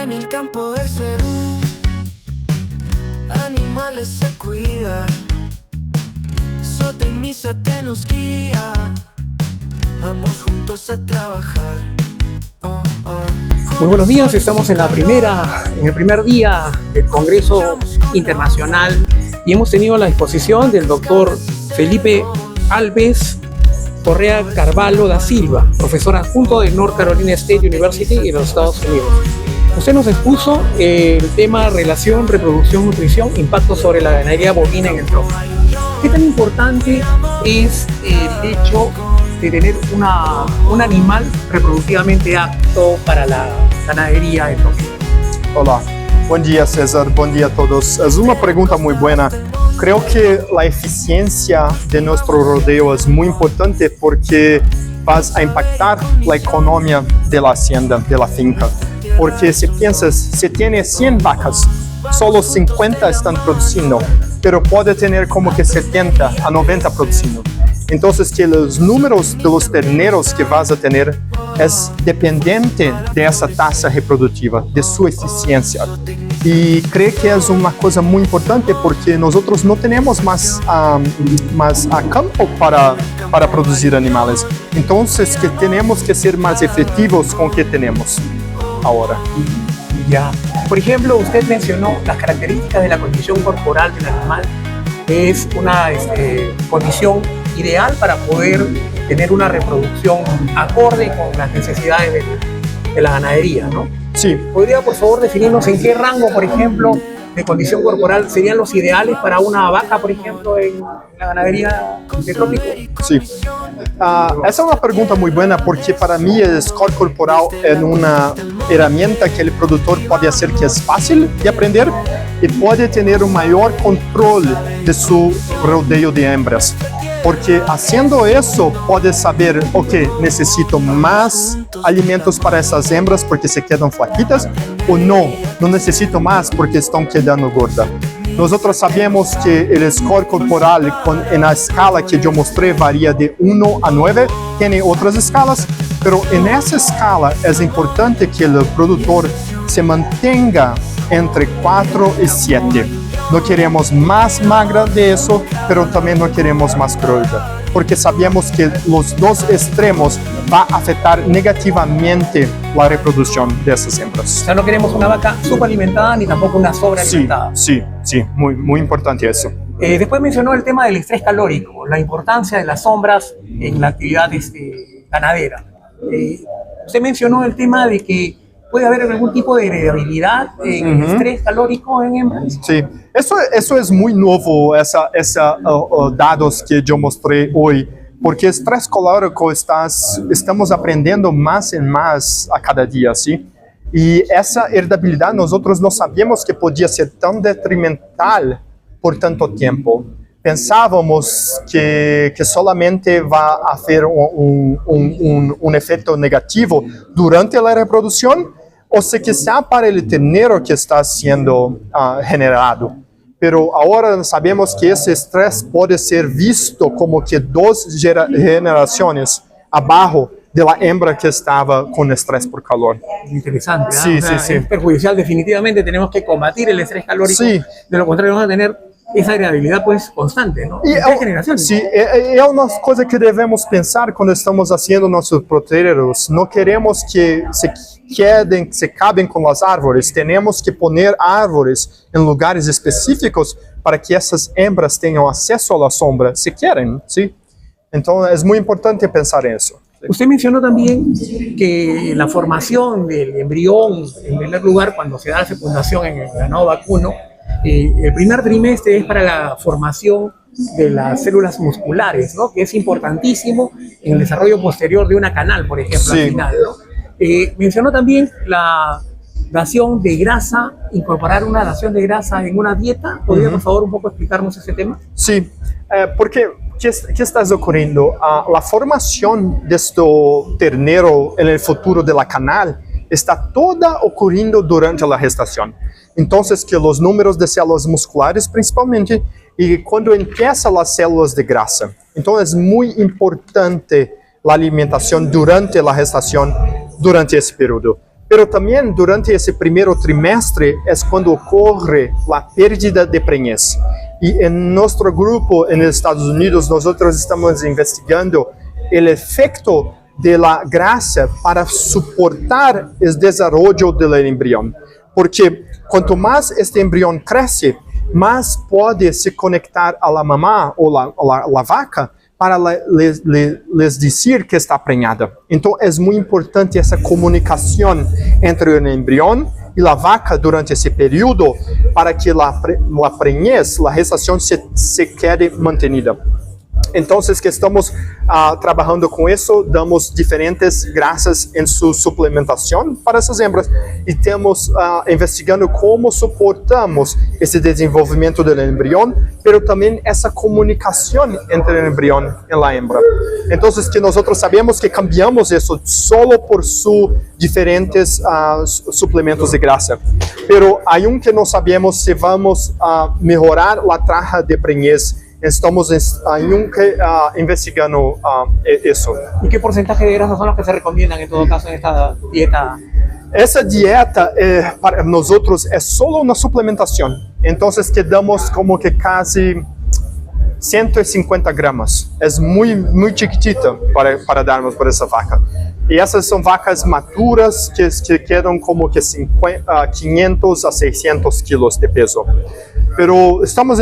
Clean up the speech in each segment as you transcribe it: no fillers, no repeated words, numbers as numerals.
en el campo del Perú, animales se cuidan, Sotemízate nos guía, vamos juntos a trabajar. Muy buenos días, estamos en el primer día del Congreso Internacional y hemos tenido la exposición del doctor Felipe Alves Correa Carvalho da Silva, profesor adjunto de North Carolina State University en los Estados Unidos. Usted nos expuso el tema relación, reproducción, nutrición, impacto sobre la ganadería bovina en el trópico. ¿Qué tan importante es el hecho de tener un animal reproductivamente apto para la ganadería del trópico? Olá, bom dia César, bom dia a todos. Es una pregunta muy buena. Creo que la eficiencia de nuestro rodeo es muy importante porque vas a impactar la economía de la hacienda, de la finca. Porque si piensas, si tiene 100 vacas, solo 50 están produciendo, pero puede tener como que 70 a 90 produciendo. Entonces, que los números de los terneros que vas a tener es dependiente de esa tasa reproductiva, de su eficiencia. Y creo que es una cosa muy importante porque nosotros no tenemos más campo para producir animales. Entonces, que tenemos que ser más efectivos con lo que tenemos ahora. Ya. Por ejemplo, usted mencionó las características de la condición corporal del animal. Es una condición ideal para poder tener una reproducción acorde con las necesidades de la ganadería, ¿no? Sí. ¿Podría, por favor, definirnos en qué rango, por ejemplo, de condición corporal serían los ideales para una vaca, por ejemplo, en la ganadería de trópico? Sí. Esa es una pregunta muy buena porque para mí el score corporal es una herramienta que el productor puede hacer que es fácil de aprender y puede tener un mayor control de su rodeo de hembras. Porque haciendo eso puede saber, ok, necesito más alimentos para esas hembras porque se quedan flaquitas o no necesito más porque están quedando gordas. Nosotros sabemos que el score corporal en la escala que yo mostré varía de 1 a 9, tiene otras escalas, pero en esa escala es importante que el productor se mantenga entre 4 y 7. No queremos más magra de eso, pero también no queremos más cruda, porque sabemos que los dos extremos van a afectar negativamente la reproducción de esas hembras. O sea, no queremos una vaca subalimentada ni tampoco una sobrealimentada. Sí, muy importante eso. Después mencionó el tema del estrés calórico, la importancia de las sombras en la actividad ganadera. Usted mencionó el tema de que puede haber algún tipo de heredabilidad en el estrés calórico en hembras. Sí, eso es muy nuevo, dados que yo mostré hoy, porque estrés calórico estamos aprendiendo más y más a cada día, ¿sí? Y esa heredabilidad nosotros no sabíamos que podía ser tan detrimental por tanto tiempo. Pensábamos que solamente va a hacer un efecto negativo durante la reproducción, o sea que sea para el ternero que está siendo generado. Pero ahora sabemos que ese estrés puede ser visto como que 2 generaciones abajo de la hembra que estaba con estrés por calor. Interesante, ¿no? Sí, O sea, sí. Es perjudicial, definitivamente tenemos que combatir el estrés calórico. Sí. De lo contrario vamos a tener esa heredabilidad pues constante, ¿no? Y ¿Qué generaciones? Sí, es una cosa que debemos pensar cuando estamos haciendo nuestros poteros. No queremos que se caben con las árboles. Tenemos que poner árboles en lugares específicos para que esas hembras tengan acceso a la sombra, si quieren, ¿sí? Entonces es muy importante pensar en eso. Usted mencionó también que la formación del embrión, en primer lugar, cuando se da la fecundación en el ganado vacuno, el primer trimestre es para la formación de las células musculares, ¿no? Que es importantísimo en el desarrollo posterior de una canal, por ejemplo, Sí. al final, ¿no? Mencionó también la dación de grasa, incorporar una dación de grasa en una dieta. ¿Podría, por favor, un poco explicarnos ese tema? Sí, porque ¿qué está ocurriendo? La formación de este ternero en el futuro de la canal está toda ocurriendo durante la gestación. Entonces, que los números de células musculares principalmente, y cuando empiezan las células de grasa. Entonces, es muy importante la alimentación durante la gestación, durante ese periodo. Pero también durante ese primer trimestre es cuando ocurre la pérdida de preñez. Y en nuestro grupo en Estados Unidos nosotros estamos investigando el efecto de la grasa para soportar el desarrollo del embrión. Porque cuanto más este embrión crece, más puede se conectar a la mamá o la vaca para les decir que está preñada. Entonces es muy importante esa comunicación entre el embrión y la vaca durante ese periodo para que la preñez, la gestación se quede mantenida. Entonces, que estamos trabajando con eso, damos diferentes grasas en su suplementación para esas hembras y estamos investigando cómo soportamos ese desenvolvimiento del embrión, pero también esa comunicación entre el embrión y la hembra. Entonces, que nosotros sabemos que cambiamos eso solo por sus diferentes suplementos de grasa, pero aunque no sabemos si vamos a mejorar la tasa de preñez, estamos investigando eso. ¿Y qué porcentaje de grasas son los que se recomiendan en todo caso en esta dieta? Esa dieta para nosotros es solo una suplementación. Entonces quedamos como que casi 150 gramos. Es muy chiquitita para darnos por esa vaca. Y esas son vacas maduras que quedan como que 500 a 600 kilos de peso. Pero estamos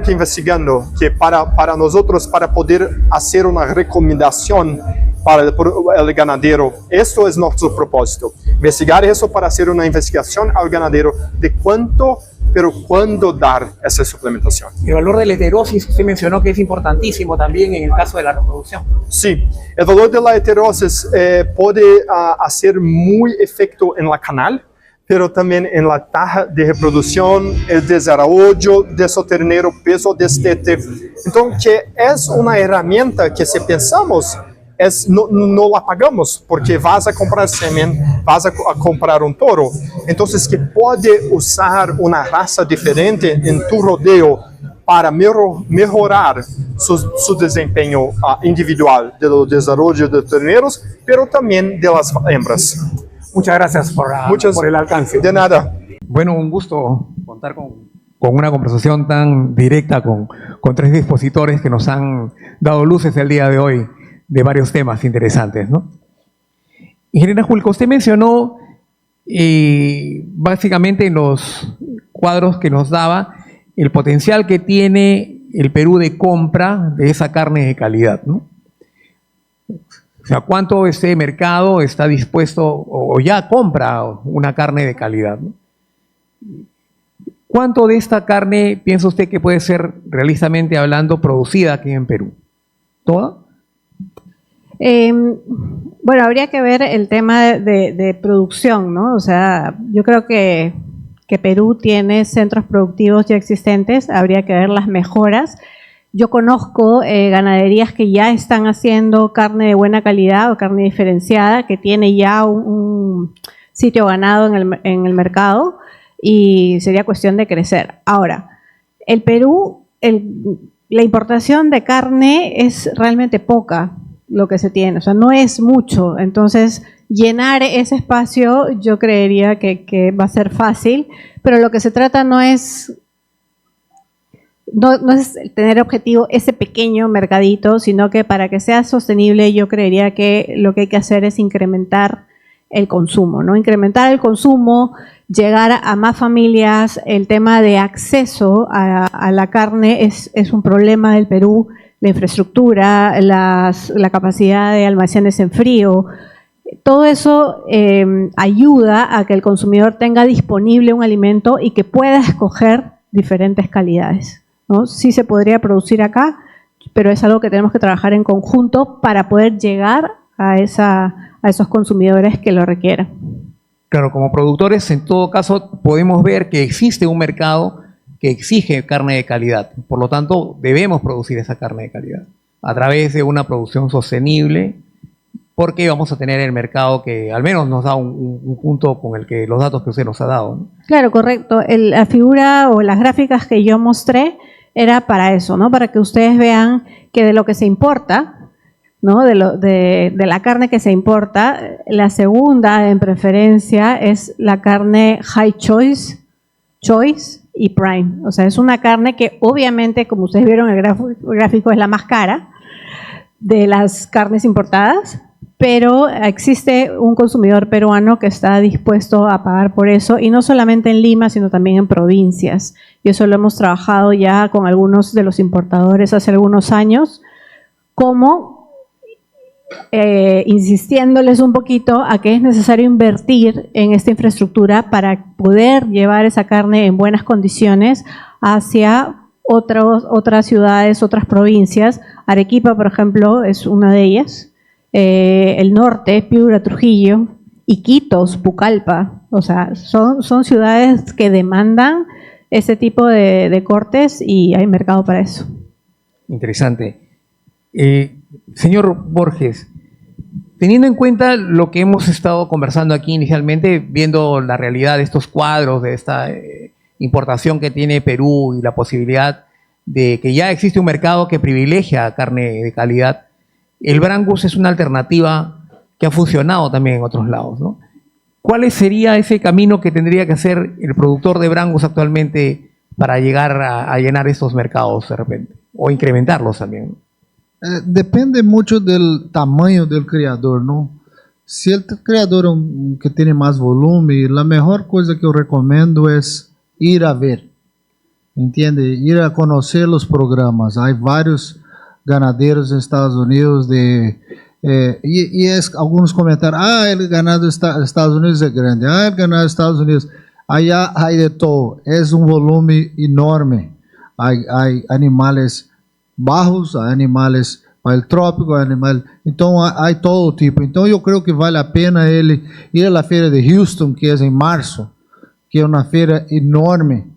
investigando que para nosotros, para poder hacer una recomendación para el ganadero, esto es nuestro propósito. Investigar eso para hacer una investigación al ganadero de cuánto, pero cuándo dar esa suplementación. El valor de la heterosis, usted mencionó que es importantísimo también en el caso de la reproducción. Sí, el valor de la heterosis puede hacer muy efecto en la canal, pero también en la tasa de reproducción, el desarrollo de su ternero, peso destete. Entonces, que es una herramienta que si pensamos, no la pagamos, porque vas a comprar semen, vas a comprar un toro. Entonces, que puede usar una raza diferente en tu rodeo para mejorar su desempeño individual del desarrollo de terneros, pero también de las hembras. Muchas gracias por el alcance. De nada. Bueno, un gusto contar con una conversación tan directa con tres expositores que nos han dado luces el día de hoy de varios temas interesantes, ¿no? Ingeniera Julca, usted mencionó básicamente en los cuadros que nos daba el potencial que tiene el Perú de compra de esa carne de calidad, ¿no? O sea, ¿cuánto este mercado está dispuesto o ya compra una carne de calidad, ¿no? ¿Cuánto de esta carne piensa usted que puede ser, realistamente hablando, producida aquí en Perú? ¿Toda? Bueno, habría que ver el tema de producción, ¿no? O sea, yo creo que Perú tiene centros productivos ya existentes, habría que ver las mejoras. Yo conozco ganaderías que ya están haciendo carne de buena calidad o carne diferenciada, que tiene ya un sitio ganado en el mercado y sería cuestión de crecer. Ahora, el Perú, la importación de carne es realmente poca lo que se tiene, o sea, no es mucho. Entonces, llenar ese espacio yo creería que va a ser fácil, pero lo que se trata no es tener objetivo ese pequeño mercadito, sino que para que sea sostenible yo creería que lo que hay que hacer es incrementar el consumo, ¿no? Incrementar el consumo, llegar a más familias. El tema de acceso a la carne es un problema del Perú, la infraestructura, la capacidad de almacenes en frío. Todo eso ayuda a que el consumidor tenga disponible un alimento y que pueda escoger diferentes calidades, ¿no? Sí se podría producir acá, pero es algo que tenemos que trabajar en conjunto para poder llegar a esos consumidores que lo requieran. Claro, como productores, en todo caso, podemos ver que existe un mercado que exige carne de calidad. Por lo tanto, debemos producir esa carne de calidad a través de una producción sostenible, porque vamos a tener el mercado que al menos nos da un punto con el que los datos que usted nos ha dado, ¿no? Claro, correcto. La figura o las gráficas que yo mostré era para eso, ¿no? Para que ustedes vean que de lo que se importa, ¿no? De la carne que se importa. La segunda en preferencia es la carne High Choice y Prime. O sea, es una carne que obviamente, como ustedes vieron en el gráfico, es la más cara de las carnes importadas, pero existe un consumidor peruano que está dispuesto a pagar por eso, y no solamente en Lima, sino también en provincias. Y eso lo hemos trabajado ya con algunos de los importadores hace algunos años, como insistiéndoles un poquito a que es necesario invertir en esta infraestructura para poder llevar esa carne en buenas condiciones hacia otras ciudades, otras provincias. Arequipa, por ejemplo, es una de ellas. El norte, Piura, Trujillo, Iquitos, Pucallpa. O sea, son ciudades que demandan ese tipo de cortes y hay mercado para eso. Interesante. Señor Borges, teniendo en cuenta lo que hemos estado conversando aquí inicialmente, viendo la realidad de estos cuadros, de esta importación que tiene Perú y la posibilidad de que ya existe un mercado que privilegia carne de calidad, el Brangus es una alternativa que ha funcionado también en otros lados, ¿no? ¿Cuál sería ese camino que tendría que hacer el productor de Brangus actualmente para llegar a llenar estos mercados de repente? O incrementarlos también. Depende mucho del tamaño del criador, ¿no? Si el criador que tiene más volumen, la mejor cosa que yo recomiendo es ir a ver, ¿entiende? Ir a conocer los programas. Hay varios ganaderos en Estados Unidos y es algunos comentarios, el ganado de Estados Unidos es grande, el ganado de Estados Unidos, allá hay de todo, es un volumen enorme, hay animales bajos, hay animales para el trópico, entonces hay todo tipo. Entonces yo creo que vale la pena ele ir a la feira de Houston, que es en marzo, que es una feira enorme,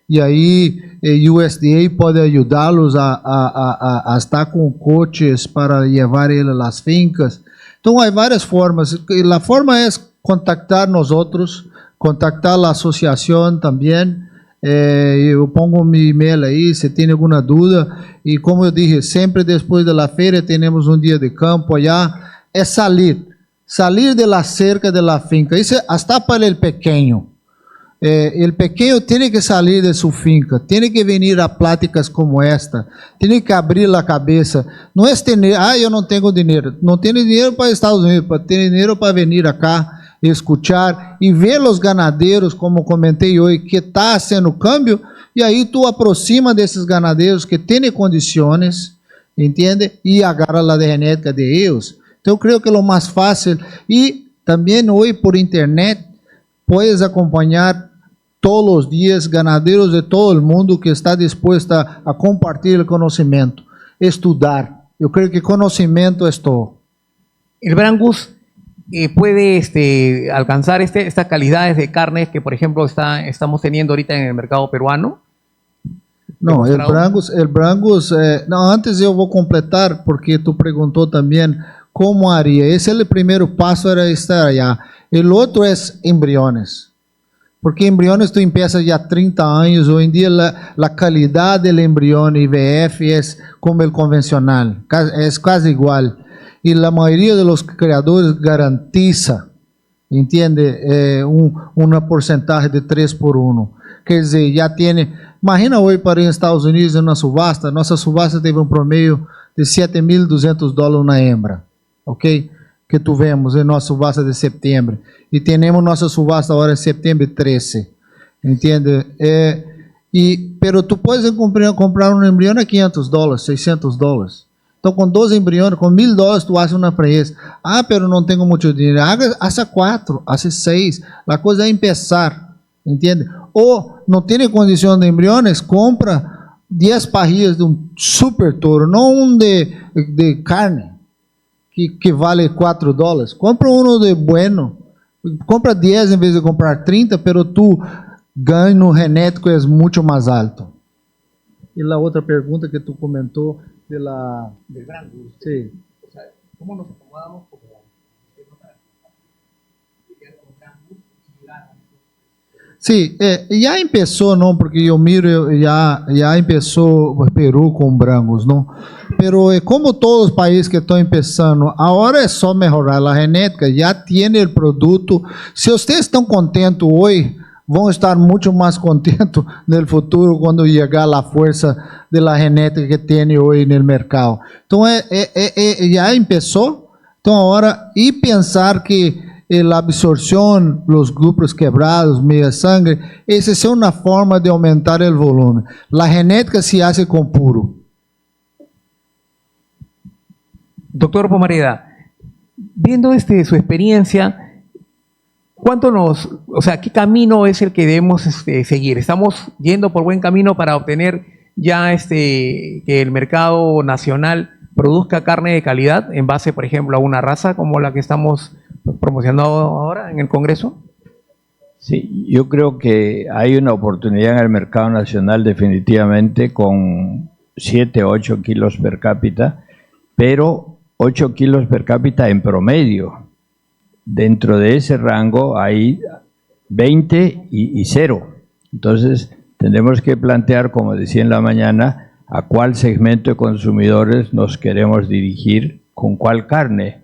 y ahí USDA puede ayudarlos a estar con coches para llevar ele a las fincas. Entonces hay varias formas. La forma es contactar nosotros, contactar la asociación también. Eu pongo mi email aí, se tem alguma dúvida, e como eu dije, sempre depois da feira temos um dia de campo allá, é salir de la cerca de la finca, isso hasta para o pequeno. O pequeno tem que sair de sua finca, tem que vir a pláticas como esta, tem que abrir a cabeça, não é ter, eu não tenho dinheiro, não tenho dinheiro para Estados Unidos, para ter dinheiro para vir acá, escuchar e ver os ganadeiros, como comentei hoje, que está sendo câmbio, e aí tu aproxima desses ganadeiros que têm condições, entende? E agarra a genética de eles. Então, eu creio que é o mais fácil. E também hoje por internet, puedes acompanhar todos os dias ganadeiros de todo o mundo que está disposto a compartilhar o conhecimento, estudar. Eu creio que conhecimento é todo. El Brangus puede alcanzar estas calidades de carnes que, por ejemplo, estamos teniendo ahorita en el mercado peruano. No, el Brangus, no, antes yo voy a completar, porque tú preguntó también cómo haría. Ese es el primer paso, era estar allá. El otro es embriones. Porque embriones tú empiezas ya 30 años, hoy en día la calidad del embrión IVF es como el convencional, es casi igual. Y la mayoría de los creadores garantiza, ¿entiende? Una porcentaje de 3-1. Quer dizer, ya tiene, imagina hoy para ir a Estados Unidos en una subasta, nuestra subasta teve un promedio de $7.200 una hembra, ¿ok? Que tuvimos en nuestra subasta de septiembre. Y tenemos nuestra subasta ahora en septiembre 13, ¿entiende? Pero tú puedes comprar un embrión a $500, $600. Então, com 12 embriões, com $1.000, tu hace uma fresa. Pero não tenho muito dinheiro. Haça 4, haça 6. A coisa é começar, entende? Ou não tem condição de embriões, compra 10 parrillas de um super touro, não de carne, que vale $4. Compra um de bueno. Compra 10 em vez de comprar 30, pero tu ganho no genético é muito mais alto. E a outra pergunta que tu comentou del Brangus. Sí. O sea, ¿cómo nos acomodamos como Sí, ya empezó, ¿no? Porque yo miro, ya empezó Perú con Brangus, ¿no? Pero como todos los países que están empezando, ahora es solo mejorar la genética, ya tiene el producto. Si ustedes están contentos hoy, van a estar mucho más contentos en el futuro cuando llegue la fuerza de la genética que tiene hoy en el mercado. Entonces, ya empezó. Entonces, ahora, y pensar que la absorción, los grupos quebrados, media sangre, esa es una forma de aumentar el volumen. La genética se hace con puro. Doctor Pomareda, viendo su experiencia, ¿qué camino es el que debemos seguir? ¿Estamos yendo por buen camino para obtener ya que el mercado nacional produzca carne de calidad en base, por ejemplo, a una raza como la que estamos promocionando ahora en el Congreso? Sí, yo creo que hay una oportunidad en el mercado nacional definitivamente con 7 o 8 kilos per cápita, pero 8 kilos per cápita en promedio. Dentro de ese rango hay 20 y 0. Entonces, tenemos que plantear, como decía en la mañana, a cuál segmento de consumidores nos queremos dirigir, con cuál carne.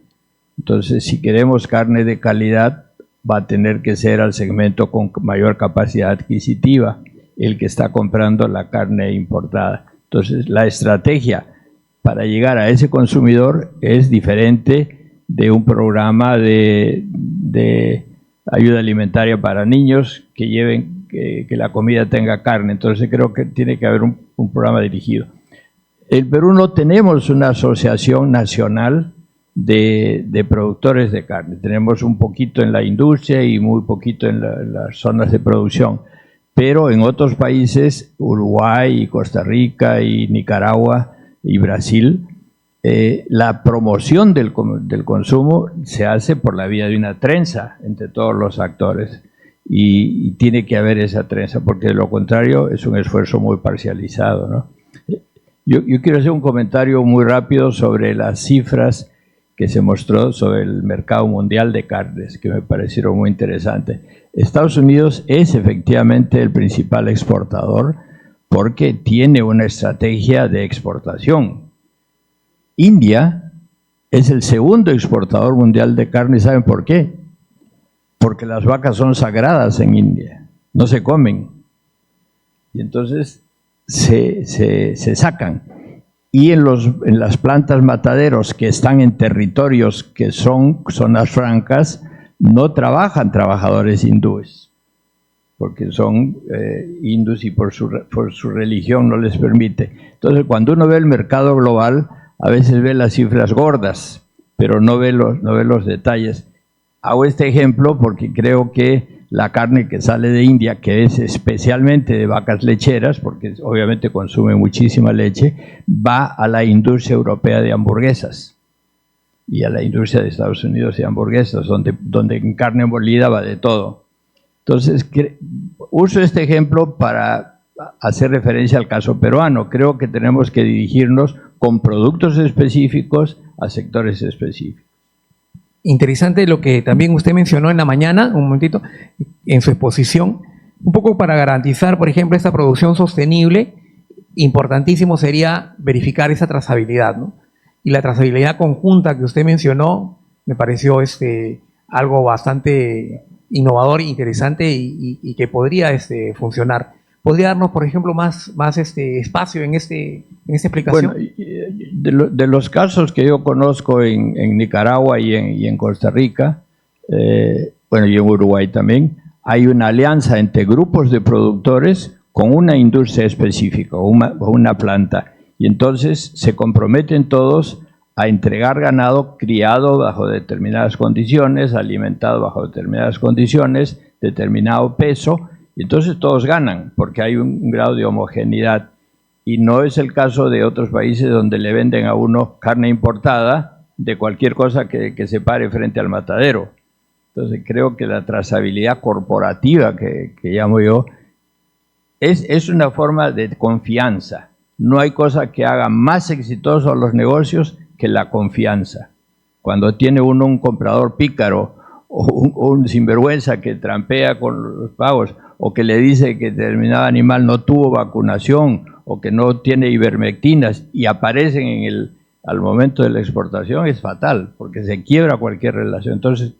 Entonces, si queremos carne de calidad, va a tener que ser al segmento con mayor capacidad adquisitiva, el que está comprando la carne importada. Entonces, la estrategia para llegar a ese consumidor es diferente de un programa de ayuda alimentaria para niños que la comida tenga carne. Entonces creo que tiene que haber un programa dirigido. En Perú no tenemos una asociación nacional de productores de carne. Tenemos un poquito en la industria y muy poquito en las zonas de producción. Pero en otros países, Uruguay, Costa Rica y Nicaragua y Brasil, la promoción del consumo se hace por la vía de una trenza entre todos los actores y tiene que haber esa trenza, porque de lo contrario es un esfuerzo muy parcializado, ¿no? Yo quiero hacer un comentario muy rápido sobre las cifras que se mostró sobre el mercado mundial de carnes, que me parecieron muy interesantes. Estados Unidos es efectivamente el principal exportador porque tiene una estrategia de exportación. India es el segundo exportador mundial de carne. ¿Saben por qué? Porque las vacas son sagradas en India, no se comen. Y entonces se sacan. Y en las plantas mataderos que están en territorios que son zonas francas, no trabajan trabajadores hindúes, porque son hindús y por su religión no les permite. Entonces, cuando uno ve el mercado global, a veces ve las cifras gordas, pero no ve los detalles. Hago este ejemplo porque creo que la carne que sale de India, que es especialmente de vacas lecheras, porque obviamente consume muchísima leche, va a la industria europea de hamburguesas y a la industria de Estados Unidos de hamburguesas, donde en carne molida va de todo. Entonces, uso este ejemplo para hacer referencia al caso peruano. Creo que tenemos que dirigirnos con productos específicos a sectores específicos. Interesante lo que también usted mencionó en la mañana, un momentito, en su exposición, un poco para garantizar, por ejemplo, esta producción sostenible, importantísimo sería verificar esa trazabilidad, ¿no? Y la trazabilidad conjunta que usted mencionó me pareció algo bastante innovador, interesante y que podría funcionar. ¿Podría darnos, por ejemplo, más espacio en esta explicación? Bueno, de los casos que yo conozco en Nicaragua y en Costa Rica, bueno, y en Uruguay también, hay una alianza entre grupos de productores con una industria específica, una planta. Y entonces se comprometen todos a entregar ganado criado bajo determinadas condiciones, alimentado bajo determinadas condiciones, determinado peso. Y entonces todos ganan, porque hay un grado de homogeneidad. Y no es el caso de otros países donde le venden a uno carne importada de cualquier cosa que se pare frente al matadero. Entonces creo que la trazabilidad corporativa que llamo yo es una forma de confianza. No hay cosa que haga más exitosos los negocios que la confianza. Cuando tiene uno un comprador pícaro o un sinvergüenza que trampea con los pagos, o que le dice que determinado animal no tuvo vacunación o que no tiene ivermectinas y aparecen al momento de la exportación, es fatal, porque se quiebra cualquier relación. Entonces,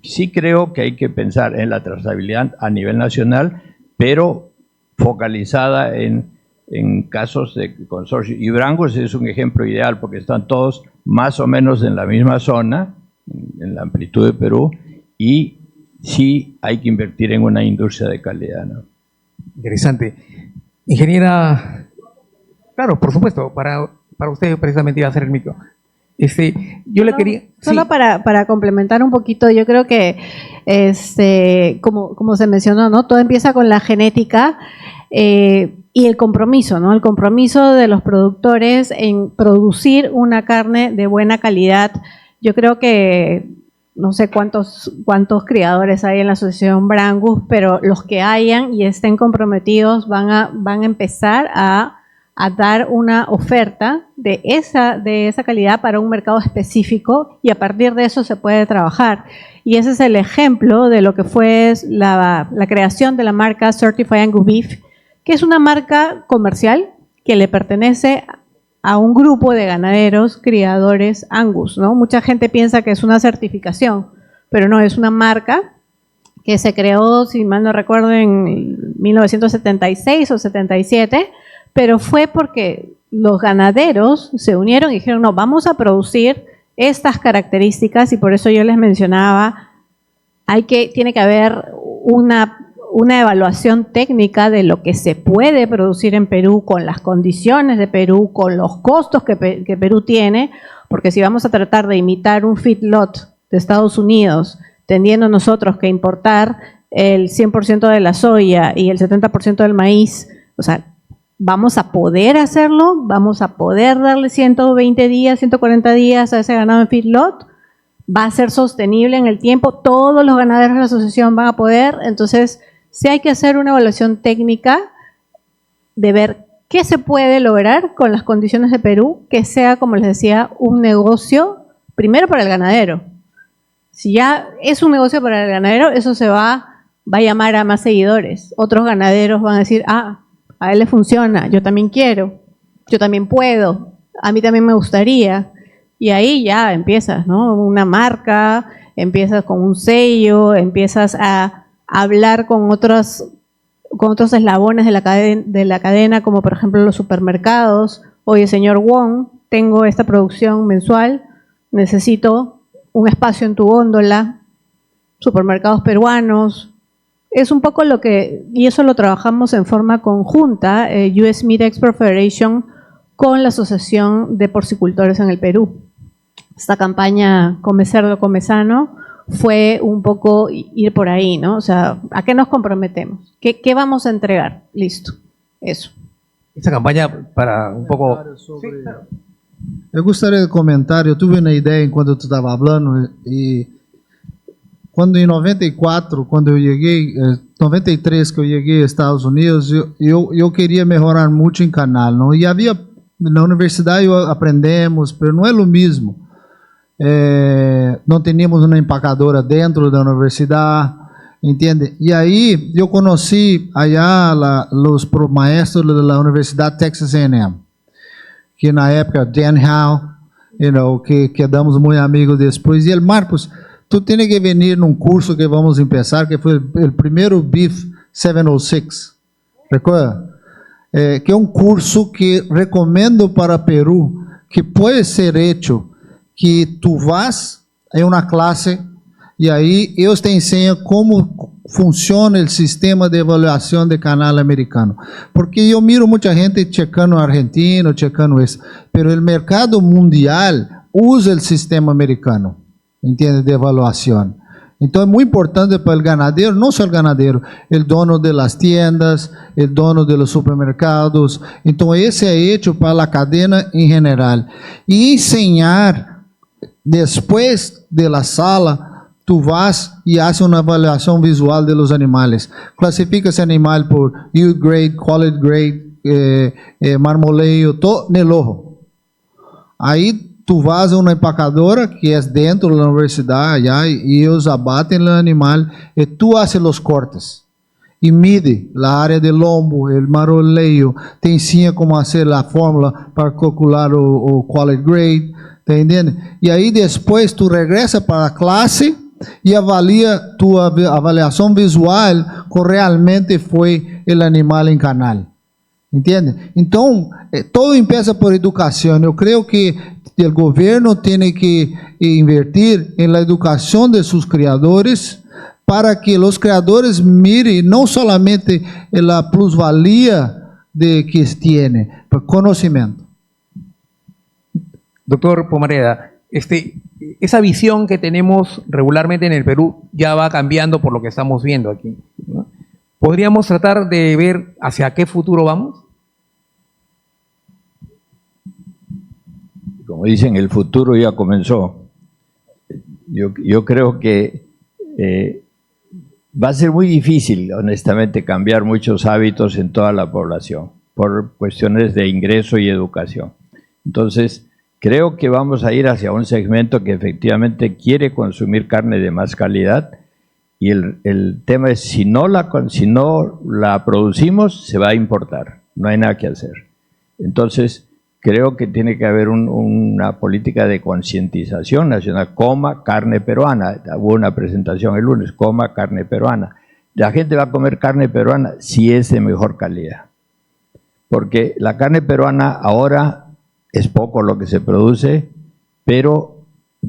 sí creo que hay que pensar en la trazabilidad a nivel nacional, pero focalizada en casos de consorcio. Y Brangus es un ejemplo ideal porque están todos más o menos en la misma zona, en la amplitud de Perú, y sí hay que invertir en una industria de calidad, ¿no? Interesante. Ingeniera, claro, por supuesto, para usted precisamente iba a ser el micro. Yo le quería... Solo sí. para complementar un poquito, yo creo que, como se mencionó, ¿no? Todo empieza con la genética y el compromiso, ¿no? El compromiso de los productores en producir una carne de buena calidad. Yo creo que no sé cuántos criadores hay en la asociación Brangus, pero los que hayan y estén comprometidos van a empezar a dar una oferta de esa calidad para un mercado específico y a partir de eso se puede trabajar. Y ese es el ejemplo de lo que fue la creación de la marca Certified Angus Beef, que es una marca comercial que le pertenece a un grupo de ganaderos criadores Angus, ¿no? Mucha gente piensa que es una certificación, pero no, es una marca que se creó, si mal no recuerdo, en 1976 o 77, pero fue porque los ganaderos se unieron y dijeron, no, vamos a producir estas características, y por eso yo les mencionaba, tiene que haber una evaluación técnica de lo que se puede producir en Perú, con las condiciones de Perú, con los costos que Perú tiene, porque si vamos a tratar de imitar un feedlot de Estados Unidos, tendiendo nosotros que importar el 100% de la soya y el 70% del maíz, o sea, ¿vamos a poder hacerlo? ¿Vamos a poder darle 120 días, 140 días a ese ganado en feedlot? ¿Va a ser sostenible en el tiempo? ¿Todos los ganaderos de la asociación van a poder? Entonces, sí hay que hacer una evaluación técnica de ver qué se puede lograr con las condiciones de Perú, que sea, como les decía, un negocio, primero para el ganadero. Si ya es un negocio para el ganadero, eso se va a llamar a más seguidores. Otros ganaderos van a decir, a él le funciona, yo también quiero, yo también puedo, a mí también me gustaría. Y ahí ya empiezas, ¿no? Una marca, empiezas con un sello, empiezas a hablar con otros eslabones de la cadena, como por ejemplo los supermercados. Oye, señor Wong, tengo esta producción mensual, necesito un espacio en tu góndola. Supermercados peruanos. Es un poco y eso lo trabajamos en forma conjunta, US Meat Export Federation, con la Asociación de Porcicultores en el Perú. Esta campaña Come Cerdo, Come Sano fue un poco ir por ahí, ¿no? O sea, ¿a qué nos comprometemos? ¿Qué vamos a entregar? Listo, eso. Esta campaña para un poco... Eu gostaria de comentar, eu tive uma ideia enquanto tu estava falando, e quando em 94, quando eu cheguei, 93 que eu cheguei aos Estados Unidos, eu queria melhorar muito em canal, não? E havia, na universidade aprendemos, mas não é o mesmo. Não tínhamos uma empacadora dentro da universidade, entende? E aí eu conheci allá os maestros da Universidade Texas A&M, que na época Dan Howe, que quedamos muito amigos depois. E ele, Marcos, tu tens que vir num curso que vamos começar, que foi o primeiro Beef 706, recorda? Que é um curso que recomendo para Peru, que pode ser hecho, que tu vas em uma classe e aí eles te ensinam como funciona o sistema de avaliação de canal americano. Porque eu miro muita gente checando argentino, checando isso, mas o mercado mundial usa o sistema americano, entende, de avaliação. Então é muito importante para o ganadeiro, não só o ganadeiro, o dono das tiendas, o dono dos supermercados. Então esse é hecho para a cadeia em geral. E ensinar depois da sala, tu vas e haces uma avaliação visual de los animales. Clasifica esse animal por yield grade, quality grade, marmoleio, todo no ojo. Aí tu vas a uma empacadora que é dentro da universidade allá, e eles abatem o animal e tu haces os cortes. e mide a área de lombo, o maroleio, te ensina como fazer a fórmula para calcular o quality grade, tá entendendo? E aí depois tu regressa para a classe e avalia tua avaliação visual que realmente foi o animal em canal. Entende? Então, todo empieza por educação. Eu creio que o governo tem que invertir em la educação de seus criadores para que os criadores mirem não solamente a plusvalia de que tiene, pero conocimiento. Doctor Pomareda, esa visión que tenemos regularmente en el Perú ya va cambiando por lo que estamos viendo aquí, ¿no? ¿Podríamos tratar de ver hacia qué futuro vamos? Como dicen, el futuro ya comenzó. Yo creo que va a ser muy difícil, honestamente, cambiar muchos hábitos en toda la población por cuestiones de ingreso y educación. Entonces, creo que vamos a ir hacia un segmento que efectivamente quiere consumir carne de más calidad, y el tema es, si no la producimos, se va a importar, no hay nada que hacer. Entonces, creo que tiene que haber una política de concientización nacional. Coma carne peruana. Hubo una presentación el lunes, coma carne peruana. La gente va a comer carne peruana si es de mejor calidad. Porque la carne peruana ahora es poco lo que se produce, pero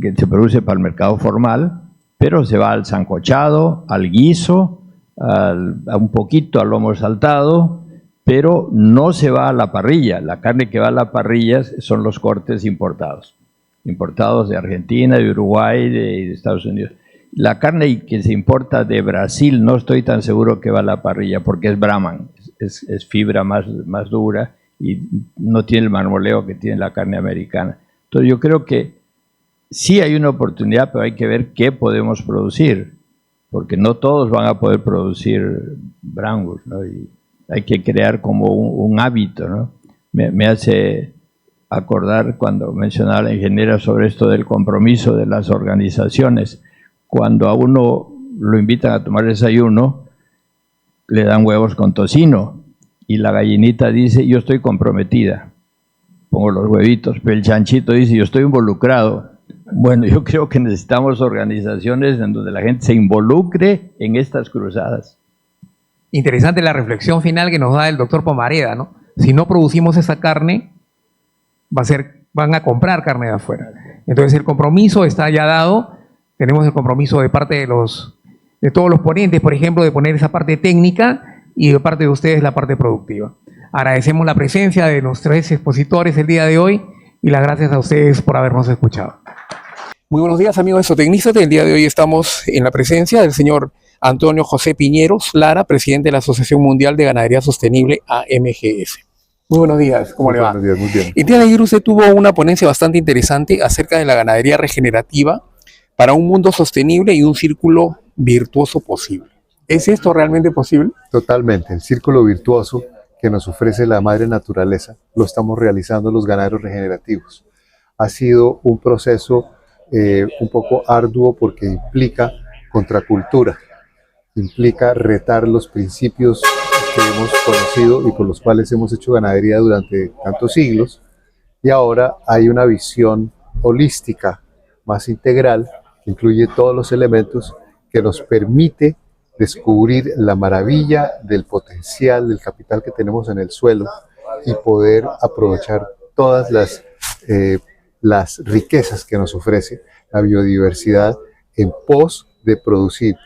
que se produce para el mercado formal, pero se va al sancochado, al guiso, a un poquito al lomo saltado, pero no se va a la parrilla. La carne que va a la parrilla son los cortes importados de Argentina, de Uruguay, de Estados Unidos. La carne que se importa de Brasil no estoy tan seguro que va a la parrilla, porque es Brahman, es fibra más dura y no tiene el marmoleo que tiene la carne americana. Entonces yo creo que sí hay una oportunidad, pero hay que ver qué podemos producir, porque no todos van a poder producir Brangus, ¿no? Y hay que crear como un hábito, ¿no? Me hace acordar cuando mencionaba la ingeniera sobre esto del compromiso de las organizaciones. Cuando a uno lo invitan a tomar desayuno, le dan huevos con tocino y la gallinita dice, yo estoy comprometida. Pongo los huevitos, pero el chanchito dice, yo estoy involucrado. Bueno, yo creo que necesitamos organizaciones en donde la gente se involucre en estas cruzadas. Interesante la reflexión final que nos da el doctor Pomareda, ¿no? Si no producimos esa carne, van a comprar carne de afuera. Entonces el compromiso está ya dado. Tenemos el compromiso de parte de todos los ponentes, por ejemplo, de poner esa parte técnica y de parte de ustedes la parte productiva. Agradecemos la presencia de los tres expositores el día de hoy y las gracias a ustedes por habernos escuchado. Muy buenos días, amigos de Zootecnízate. El día de hoy estamos en la presencia del señor Antonio José Piñeros Lara, presidente de la Asociación Mundial de Ganadería Sostenible, AMGS. Muy buenos días, ¿cómo le va? Buenos días, muy bien. El día de ayer usted tuvo una ponencia bastante interesante acerca de la ganadería regenerativa para un mundo sostenible y un círculo virtuoso posible. ¿Es esto realmente posible? Totalmente. El círculo virtuoso que nos ofrece la madre naturaleza lo estamos realizando los ganaderos regenerativos. Ha sido un proceso un poco arduo porque implica contracultura, implica retar los principios que hemos conocido y con los cuales hemos hecho ganadería durante tantos siglos, y ahora hay una visión holística, más integral, que incluye todos los elementos que nos permite descubrir la maravilla del potencial, del capital que tenemos en el suelo y poder aprovechar todas las riquezas que nos ofrece la biodiversidad en pos de producir,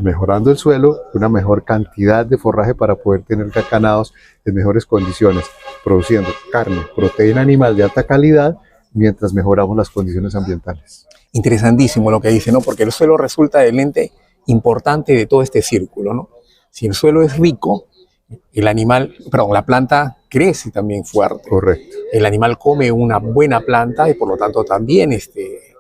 mejorando el suelo, una mejor cantidad de forraje para poder tener ganados en mejores condiciones, produciendo carne, proteína animal de alta calidad, mientras mejoramos las condiciones ambientales. Interesantísimo lo que dice, ¿no? Porque el suelo resulta el ente importante de todo este círculo, ¿no? Si el suelo es rico, la planta crece también fuerte. Correcto. El animal come una buena planta y por lo tanto también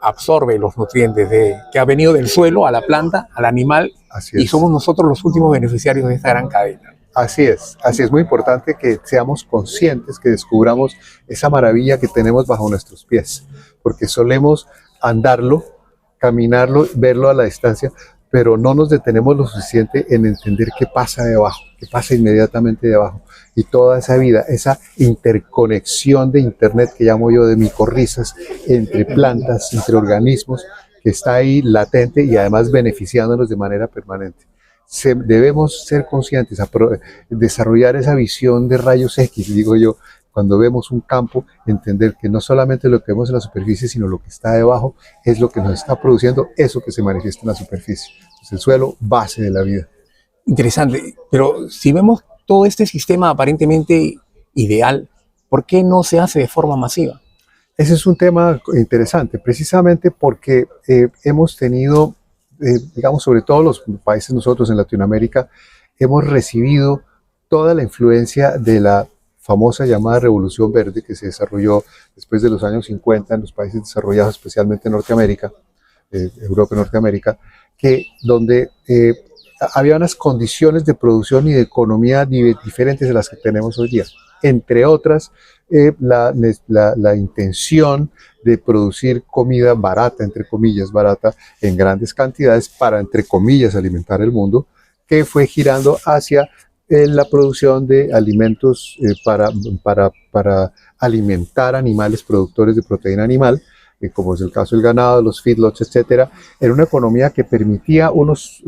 absorbe los nutrientes que ha venido del suelo a la planta, al animal, y somos nosotros los últimos beneficiarios de esta gran cadena. Así es muy importante que seamos conscientes, que descubramos esa maravilla que tenemos bajo nuestros pies, porque solemos andarlo, caminarlo, verlo a la distancia, pero no nos detenemos lo suficiente en entender qué pasa debajo, qué pasa inmediatamente debajo. Y toda esa vida, esa interconexión de Internet que llamo yo de micorrizas entre plantas, entre organismos, que está ahí latente y además beneficiándonos de manera permanente. Debemos ser conscientes, desarrollar esa visión de rayos X, digo yo, cuando vemos un campo, entender que no solamente lo que vemos en la superficie, sino lo que está debajo es lo que nos está produciendo eso que se manifiesta en la superficie. Es el suelo, base de la vida. Interesante, pero si vemos todo este sistema aparentemente ideal, ¿por qué no se hace de forma masiva? Ese es un tema interesante, precisamente porque hemos tenido, digamos, sobre todo los países nosotros en Latinoamérica, hemos recibido toda la influencia de la famosa llamada Revolución Verde que se desarrolló después de los años 50 en los países desarrollados, especialmente en Norteamérica, Europa y Norteamérica, donde había unas condiciones de producción y de economía diferentes de las que tenemos hoy día. Entre otras, la intención de producir comida barata, entre comillas, barata, en grandes cantidades para, entre comillas, alimentar el mundo, que fue girando hacia la producción de alimentos para alimentar animales productores de proteína animal, como es el caso del ganado, los feedlots, etcétera, en una economía que permitía unos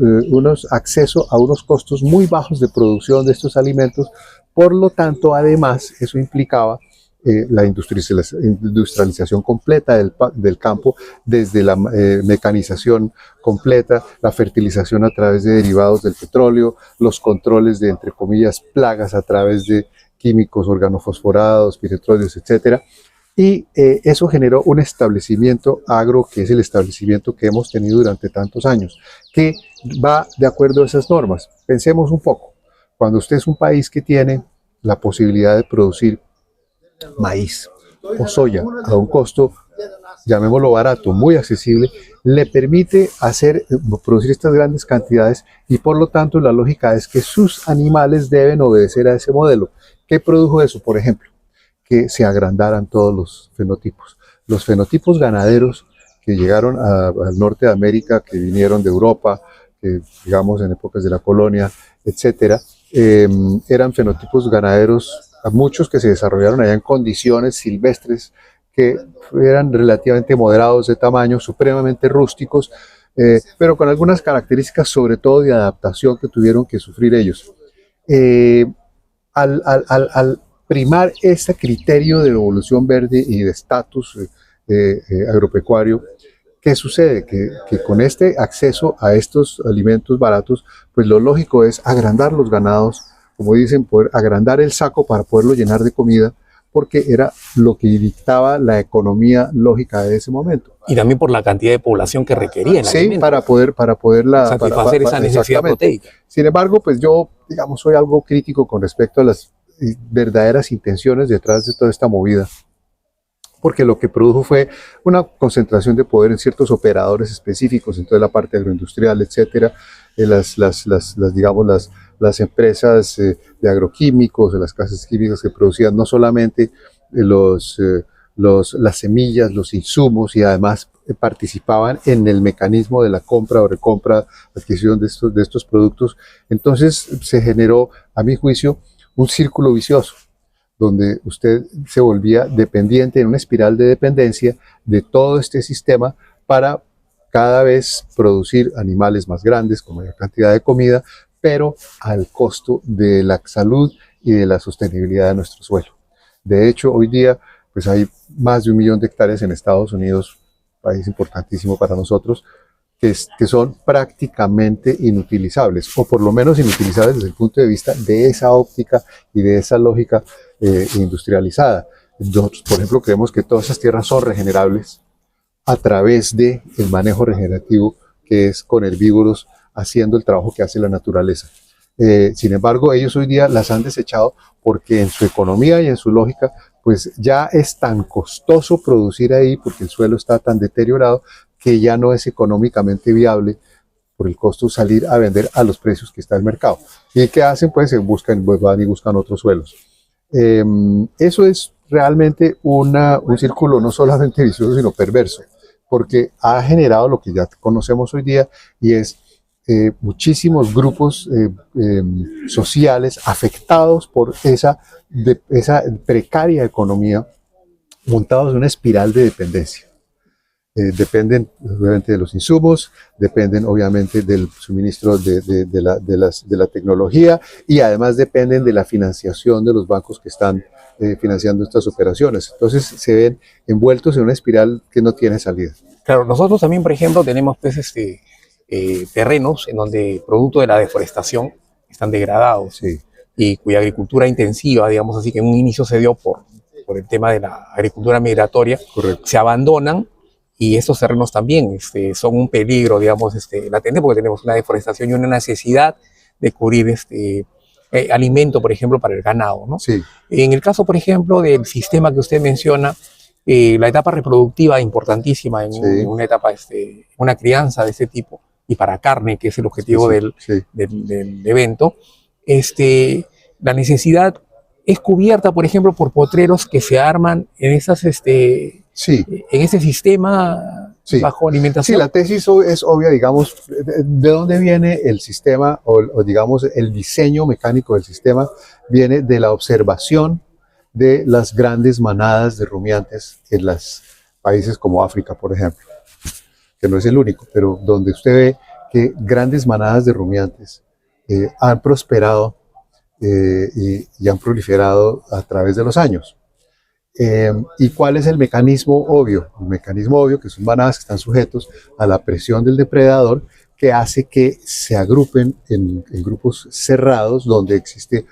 acceso a unos costos muy bajos de producción de estos alimentos. Por lo tanto, además, eso implicaba la industrialización completa del campo, desde la mecanización completa, la fertilización a través de derivados del petróleo, los controles de, entre comillas, plagas a través de químicos organofosforados, piretróleos, etcétera. Y eso generó un establecimiento agro, que es el establecimiento que hemos tenido durante tantos años, que va de acuerdo a esas normas. Pensemos un poco, cuando usted es un país que tiene la posibilidad de producir maíz o soya a un costo, llamémoslo barato, muy accesible, le permite producir estas grandes cantidades y por lo tanto la lógica es que sus animales deben obedecer a ese modelo. ¿Qué produjo eso? Por ejemplo, que se agrandaran todos los fenotipos. Los fenotipos ganaderos que llegaron al norte de América, que vinieron de Europa, digamos en épocas de la colonia, etcétera, eran fenotipos ganaderos, muchos que se desarrollaron allá en condiciones silvestres que eran relativamente moderados de tamaño, supremamente rústicos, pero con algunas características sobre todo de adaptación que tuvieron que sufrir ellos. Al primar este criterio de evolución verde y de estatus agropecuario, ¿qué sucede? Que con este acceso a estos alimentos baratos, pues lo lógico es agrandar los ganados, como dicen, poder agrandar el saco para poderlo llenar de comida, porque era lo que dictaba la economía lógica de ese momento. Y también por la cantidad de población que requería el alimento. Para poderla satisfacer esa necesidad proteica. Sin embargo, pues yo, digamos, soy algo crítico con respecto a las verdaderas intenciones detrás de toda esta movida, porque lo que produjo fue una concentración de poder en ciertos operadores específicos, entonces la parte agroindustrial, etcétera, las empresas de agroquímicos, de las casas químicas que producían no solamente las semillas, los insumos, y además participaban en el mecanismo de la compra o recompra, adquisición de estos productos. Entonces se generó, a mi juicio, un círculo vicioso, donde usted se volvía dependiente, en una espiral de dependencia de todo este sistema para cada vez producir animales más grandes, con mayor cantidad de comida, pero al costo de la salud y de la sostenibilidad de nuestro suelo. De hecho, hoy día pues hay más de 1 millón de hectáreas en Estados Unidos, país importantísimo para nosotros, que son prácticamente inutilizables, o por lo menos inutilizables desde el punto de vista de esa óptica y de esa lógica industrializada. Nosotros, por ejemplo, creemos que todas esas tierras son regenerables a través del manejo regenerativo, que es con herbívoros haciendo el trabajo que hace la naturaleza. Sin embargo, ellos hoy día las han desechado porque en su economía y en su lógica, pues ya es tan costoso producir ahí, porque el suelo está tan deteriorado, que ya no es económicamente viable por el costo salir a vender a los precios que está el mercado. ¿Y qué hacen? Pues van y buscan otros suelos. Eso es realmente un círculo no solamente vicioso, sino perverso, porque ha generado lo que ya conocemos hoy día, y es muchísimos grupos sociales afectados por esa precaria economía, montados en una espiral de dependencia. Dependen obviamente de los insumos, dependen obviamente del suministro de la tecnología y además dependen de la financiación de los bancos que están financiando estas operaciones. Entonces se ven envueltos en una espiral que no tiene salida. Claro, nosotros también, por ejemplo, tenemos pues, terrenos en donde, producto de la deforestación, están degradados, Sí. y cuya agricultura intensiva, digamos así, que en un inicio se dio por el tema de la agricultura migratoria, Correcto. se abandonan, y estos terrenos también son un peligro, digamos, latente, porque tenemos una deforestación y una necesidad de cubrir alimento, por ejemplo, para el ganado, ¿no? Sí. En el caso, por ejemplo, del sistema que usted menciona, la etapa reproductiva importantísima en, Sí. en una etapa, una crianza de este tipo, y para carne, que es el objetivo Sí, del, sí. del evento, la necesidad es cubierta, por ejemplo, por potreros que se arman en esas, Sí. en ese sistema Sí. bajo Sí, alimentación. la tesis es obvia, digamos, de dónde viene el sistema o digamos el diseño mecánico del sistema, viene de la observación de las grandes manadas de rumiantes en los países como África, por ejemplo, que no es el único, pero donde usted ve que grandes manadas de rumiantes han prosperado y han proliferado a través de los años. ¿Y cuál es el mecanismo obvio? El mecanismo obvio que son manadas que están sujetos a la presión del depredador, que hace que se agrupen en grupos cerrados donde existe,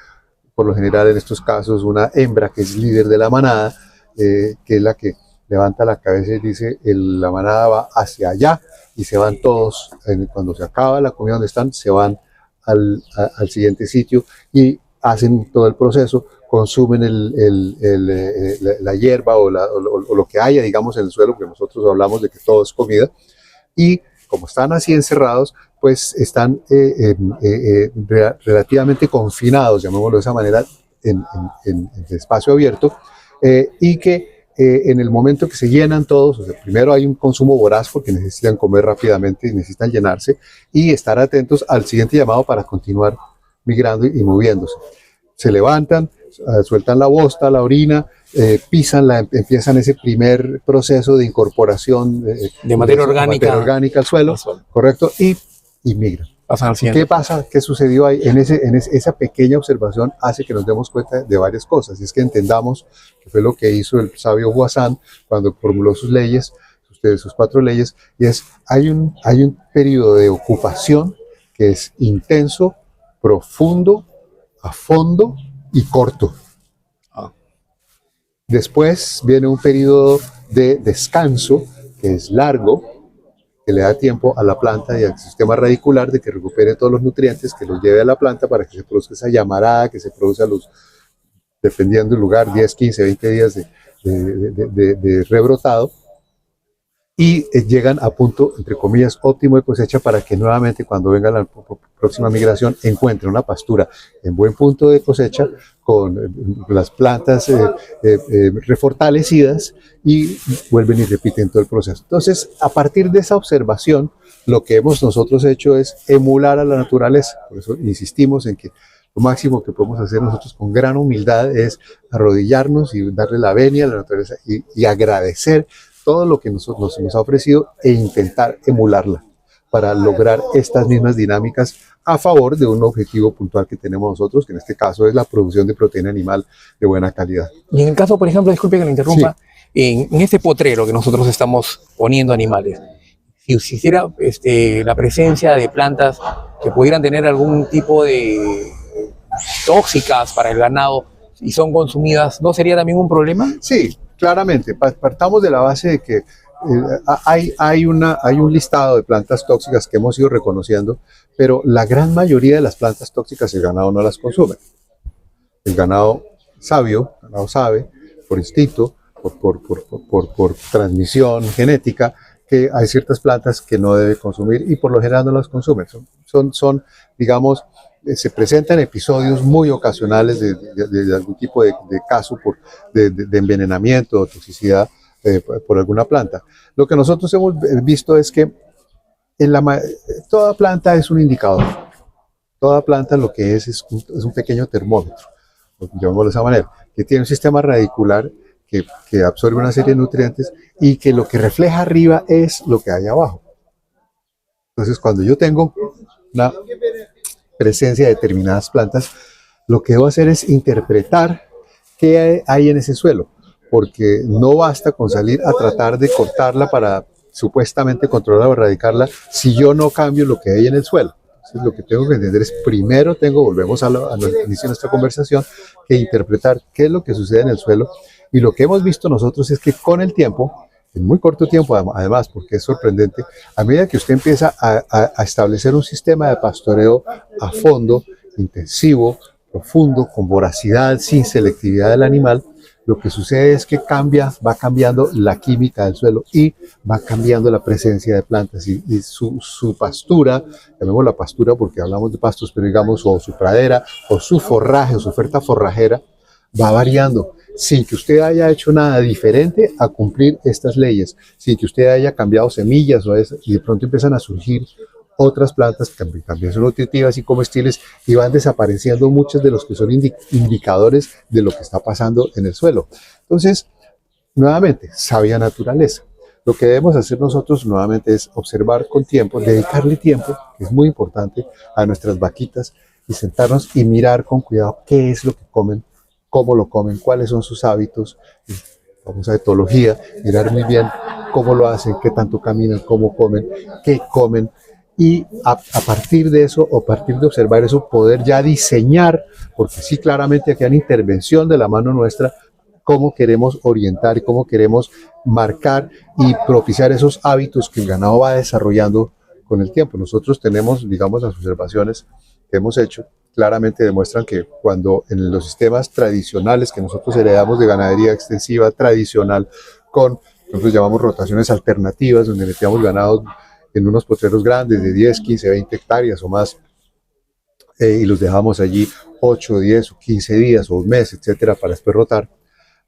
por lo general en estos casos, una hembra que es líder de la manada, que es la que levanta la cabeza y dice la manada va hacia allá, y se van todos, cuando se acaba la comida donde están, se van al siguiente sitio y hacen todo el proceso, consumen la hierba o lo que haya, digamos, en el suelo, porque nosotros hablamos de que todo es comida, y como están así encerrados, pues están relativamente confinados, llamémoslo de esa manera, en el espacio abierto, y que en el momento que se llenan todos, o sea, primero hay un consumo voraz porque necesitan comer rápidamente y necesitan llenarse, y estar atentos al siguiente llamado para continuar migrando y moviéndose. Se levantan, sueltan la bosta, la orina, pisan, empiezan ese primer proceso de incorporación de materia orgánica al suelo, correcto, y migran. Pasan al siguiente. ¿Qué pasa? ¿Qué sucedió ahí? Esa pequeña observación hace que nos demos cuenta de varias cosas, y es que entendamos que fue lo que hizo el sabio Huasán cuando formuló sus leyes, sus 4 leyes, y hay un periodo de ocupación que es intenso, profundo, a fondo y corto. Después viene un periodo de descanso que es largo, que le da tiempo a la planta y al sistema radicular de que recupere todos los nutrientes, que los lleve a la planta para que se produzca esa llamarada, que se produce dependiendo del lugar, 10, 15, 20 días de rebrotado, y llegan a punto, entre comillas, óptimo de cosecha, para que nuevamente cuando venga la próxima migración encuentren una pastura en buen punto de cosecha, con las plantas refortalecidas, y vuelven y repiten todo el proceso. Entonces, a partir de esa observación, lo que hemos nosotros hecho es emular a la naturaleza. Por eso insistimos en que lo máximo que podemos hacer nosotros con gran humildad es arrodillarnos y darle la venia a la naturaleza y agradecer todo lo que nos ha ofrecido, e intentar emularla para lograr estas mismas dinámicas a favor de un objetivo puntual que tenemos nosotros, que en este caso es la producción de proteína animal de buena calidad. Y en el caso, por ejemplo, disculpe que lo interrumpa, sí, en este potrero que nosotros estamos poniendo animales, si existiera la presencia de plantas que pudieran tener algún tipo de tóxicas para el ganado y son consumidas, ¿no sería también un problema? Sí, claramente. Partamos de la base de que hay un listado de plantas tóxicas que hemos ido reconociendo, pero la gran mayoría de las plantas tóxicas el ganado no las consume. El ganado sabio, el ganado sabe, por instinto, por transmisión genética, que hay ciertas plantas que no debe consumir, y por lo general no las consume. Son digamos, se presentan episodios muy ocasionales de algún tipo de caso de envenenamiento o toxicidad por alguna planta. Lo que nosotros hemos visto es que Toda planta es un indicador. Toda planta lo que es un pequeño termómetro, llamémoslo de esa manera, que tiene un sistema radicular que absorbe una serie de nutrientes y que lo que refleja arriba es lo que hay abajo. Entonces, cuando yo tengo una presencia de determinadas plantas, lo que debo hacer es interpretar qué hay en ese suelo, porque no basta con salir a tratar de cortarla para supuestamente controlarla o erradicarla si yo no cambio lo que hay en el suelo. Entonces, lo que tengo que entender es, primero volvemos al inicio de nuestra conversación, que interpretar qué es lo que sucede en el suelo. Y lo que hemos visto nosotros es que con el tiempo, en muy corto tiempo además, porque es sorprendente, a medida que usted empieza a establecer un sistema de pastoreo a fondo, intensivo, profundo, con voracidad, sin selectividad del animal, lo que sucede es que va cambiando la química del suelo y va cambiando la presencia de plantas y su pastura, llamémosla pastura porque hablamos de pastos, pero digamos, o su pradera, o su forraje, o su oferta forrajera, va variando, sin que usted haya hecho nada diferente a cumplir estas leyes, sin que usted haya cambiado semillas y de pronto empiezan a surgir otras plantas que también son nutritivas y comestibles y van desapareciendo muchos de los que son indicadores de lo que está pasando en el suelo. Entonces, nuevamente, sabia naturaleza. Lo que debemos hacer nosotros nuevamente es observar con tiempo, dedicarle tiempo, que es muy importante, a nuestras vaquitas y sentarnos y mirar con cuidado qué es lo que comen, cómo lo comen, cuáles son sus hábitos, vamos a etología, mirar muy bien cómo lo hacen, qué tanto caminan, cómo comen, qué comen, y a partir de eso, o a partir de observar eso, poder ya diseñar, porque sí, claramente aquí hay una intervención de la mano nuestra, cómo queremos orientar y cómo queremos marcar y propiciar esos hábitos que el ganado va desarrollando con el tiempo. Nosotros tenemos, digamos, las observaciones que hemos hecho, claramente demuestran que cuando en los sistemas tradicionales que nosotros heredamos de ganadería extensiva tradicional, nosotros llamamos rotaciones alternativas, donde metíamos ganados en unos potreros grandes de 10, 15, 20 hectáreas o más, y los dejamos allí 8, 10 o 15 días o un mes, etcétera, para después rotar,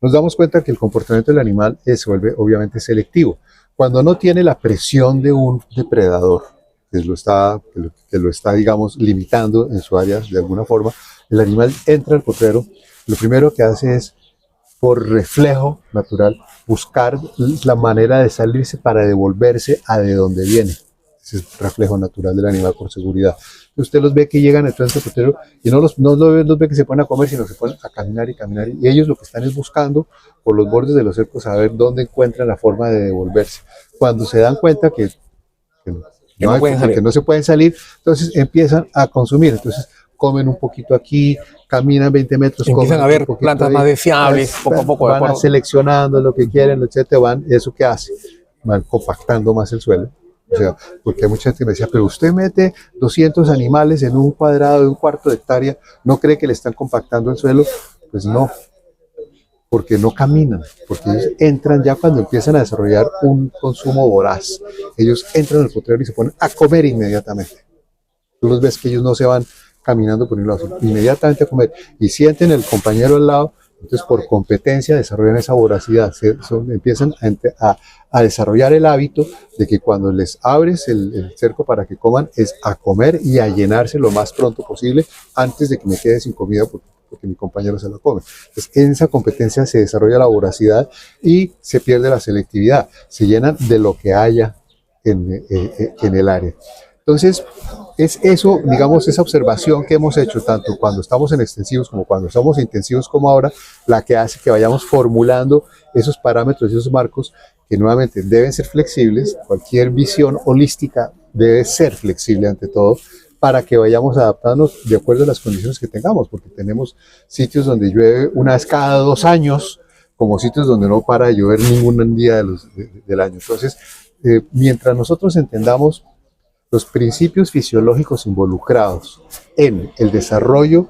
nos damos cuenta que el comportamiento del animal se vuelve obviamente selectivo. Cuando no tiene la presión de un depredador, que lo está, digamos, limitando en su área de alguna forma, el animal entra al potrero, lo primero que hace es, por reflejo natural, buscar la manera de salirse para devolverse a de donde viene. Ese es el reflejo natural del animal por seguridad. Usted los ve que llegan entonces al potrero y no los ve que se ponen a comer, sino que se ponen a caminar y caminar. Y ellos lo que están es buscando por los bordes de los cercos a ver dónde encuentran la forma de devolverse. Cuando se dan cuenta que no se pueden salir, entonces empiezan a consumir. Entonces comen un poquito aquí, caminan 20 metros, empiezan a ver plantas ahí, más deseables, poco a poco. Van seleccionando lo que quieren, etcétera, ¿eso qué hace? Van compactando más el suelo. O sea, porque hay mucha gente que me decía, pero usted mete 200 animales en un cuadrado de un cuarto de hectárea, ¿no cree que le están compactando el suelo? Pues no, porque no caminan, porque ellos entran ya cuando empiezan a desarrollar un consumo voraz. Ellos entran al potrero y se ponen a comer inmediatamente. Tú los ves que ellos no se van caminando por un lado, inmediatamente a comer y sienten el compañero al lado, entonces por competencia desarrollan esa voracidad, empiezan a desarrollar el hábito de que cuando les abres el cerco para que coman es a comer y a llenarse lo más pronto posible antes de que me quede sin comida porque mi compañero se la come. Entonces en esa competencia se desarrolla la voracidad y se pierde la selectividad, se llenan de lo que haya en el área. Entonces, es eso, digamos, esa observación que hemos hecho tanto cuando estamos en extensivos como cuando estamos intensivos como ahora, la que hace que vayamos formulando esos parámetros y esos marcos que nuevamente deben ser flexibles. Cualquier visión holística debe ser flexible ante todo para que vayamos adaptándonos de acuerdo a las condiciones que tengamos, porque tenemos sitios donde llueve una vez cada 2 años, como sitios donde no para de llover ningún día del año. Entonces, mientras nosotros entendamos los principios fisiológicos involucrados en el desarrollo,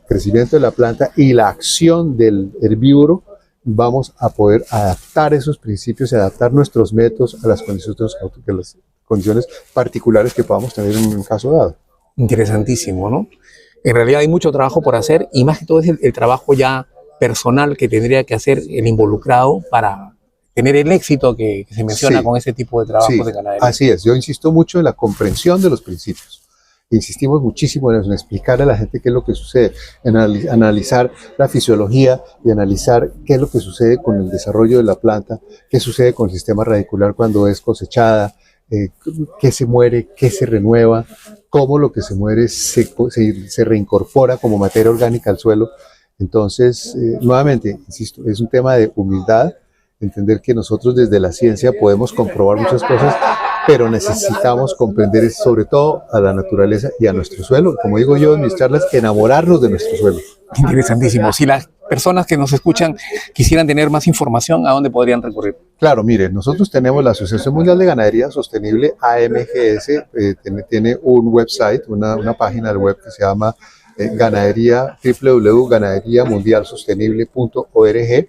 crecimiento de la planta y la acción del herbívoro, vamos a poder adaptar esos principios y adaptar nuestros métodos a las condiciones particulares que podamos tener en un caso dado. Interesantísimo, ¿no? En realidad hay mucho trabajo por hacer y más que todo es el trabajo ya personal que tendría que hacer el involucrado para tener el éxito que se menciona Sí. con ese tipo de trabajos Sí, de ganadería. así es. Yo insisto mucho en la comprensión de los principios. Insistimos muchísimo en eso, en explicarle a la gente qué es lo que sucede, en analizar la fisiología y analizar qué es lo que sucede con el desarrollo de la planta, qué sucede con el sistema radicular cuando es cosechada, qué se muere, qué se renueva, cómo lo que se muere se reincorpora como materia orgánica al suelo. Entonces, nuevamente, insisto, es un tema de humildad, entender que nosotros desde la ciencia podemos comprobar muchas cosas, pero necesitamos comprender sobre todo a la naturaleza y a nuestro suelo. Como digo yo en mis charlas, enamorarnos de nuestro suelo. Interesantísimo. Si las personas que nos escuchan quisieran tener más información, ¿a dónde podrían recurrir? Claro, mire, nosotros tenemos la Asociación Mundial de Ganadería Sostenible, AMGS, tiene un website, una página web que se llama ganadería, www.ganaderiamundialsostenible.org.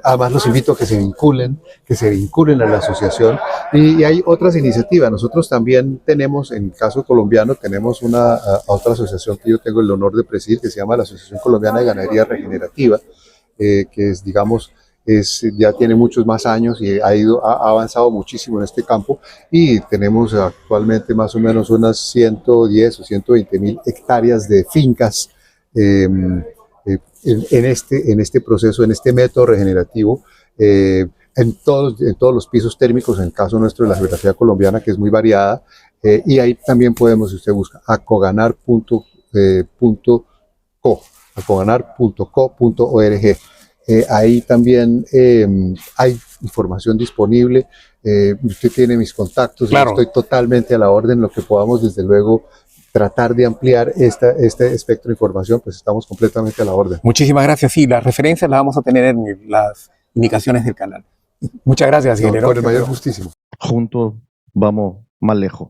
Además los invito a que se vinculen a la asociación y hay otras iniciativas. Nosotros también tenemos, en el caso colombiano, tenemos otra asociación que yo tengo el honor de presidir, que se llama la Asociación Colombiana de Ganadería Regenerativa, que es, digamos, ya tiene muchos más años y ha avanzado muchísimo en este campo y tenemos actualmente más o menos unas 110 o 120 mil hectáreas de fincas en este proceso, en este método regenerativo, en todos los pisos térmicos, en el caso nuestro de la geografía colombiana, que es muy variada, y ahí también podemos, si usted busca, acoganar.co, acoganar.co.org. Ahí también hay información disponible. Usted tiene mis contactos, Claro. Estoy totalmente a la orden, lo que podamos, desde luego, tratar de ampliar este espectro de información, pues estamos completamente a la orden. Muchísimas gracias. Sí, las referencias las vamos a tener en las indicaciones del canal. Muchas gracias, ingeniero. Con el mayor gustísimo. Juntos vamos más lejos.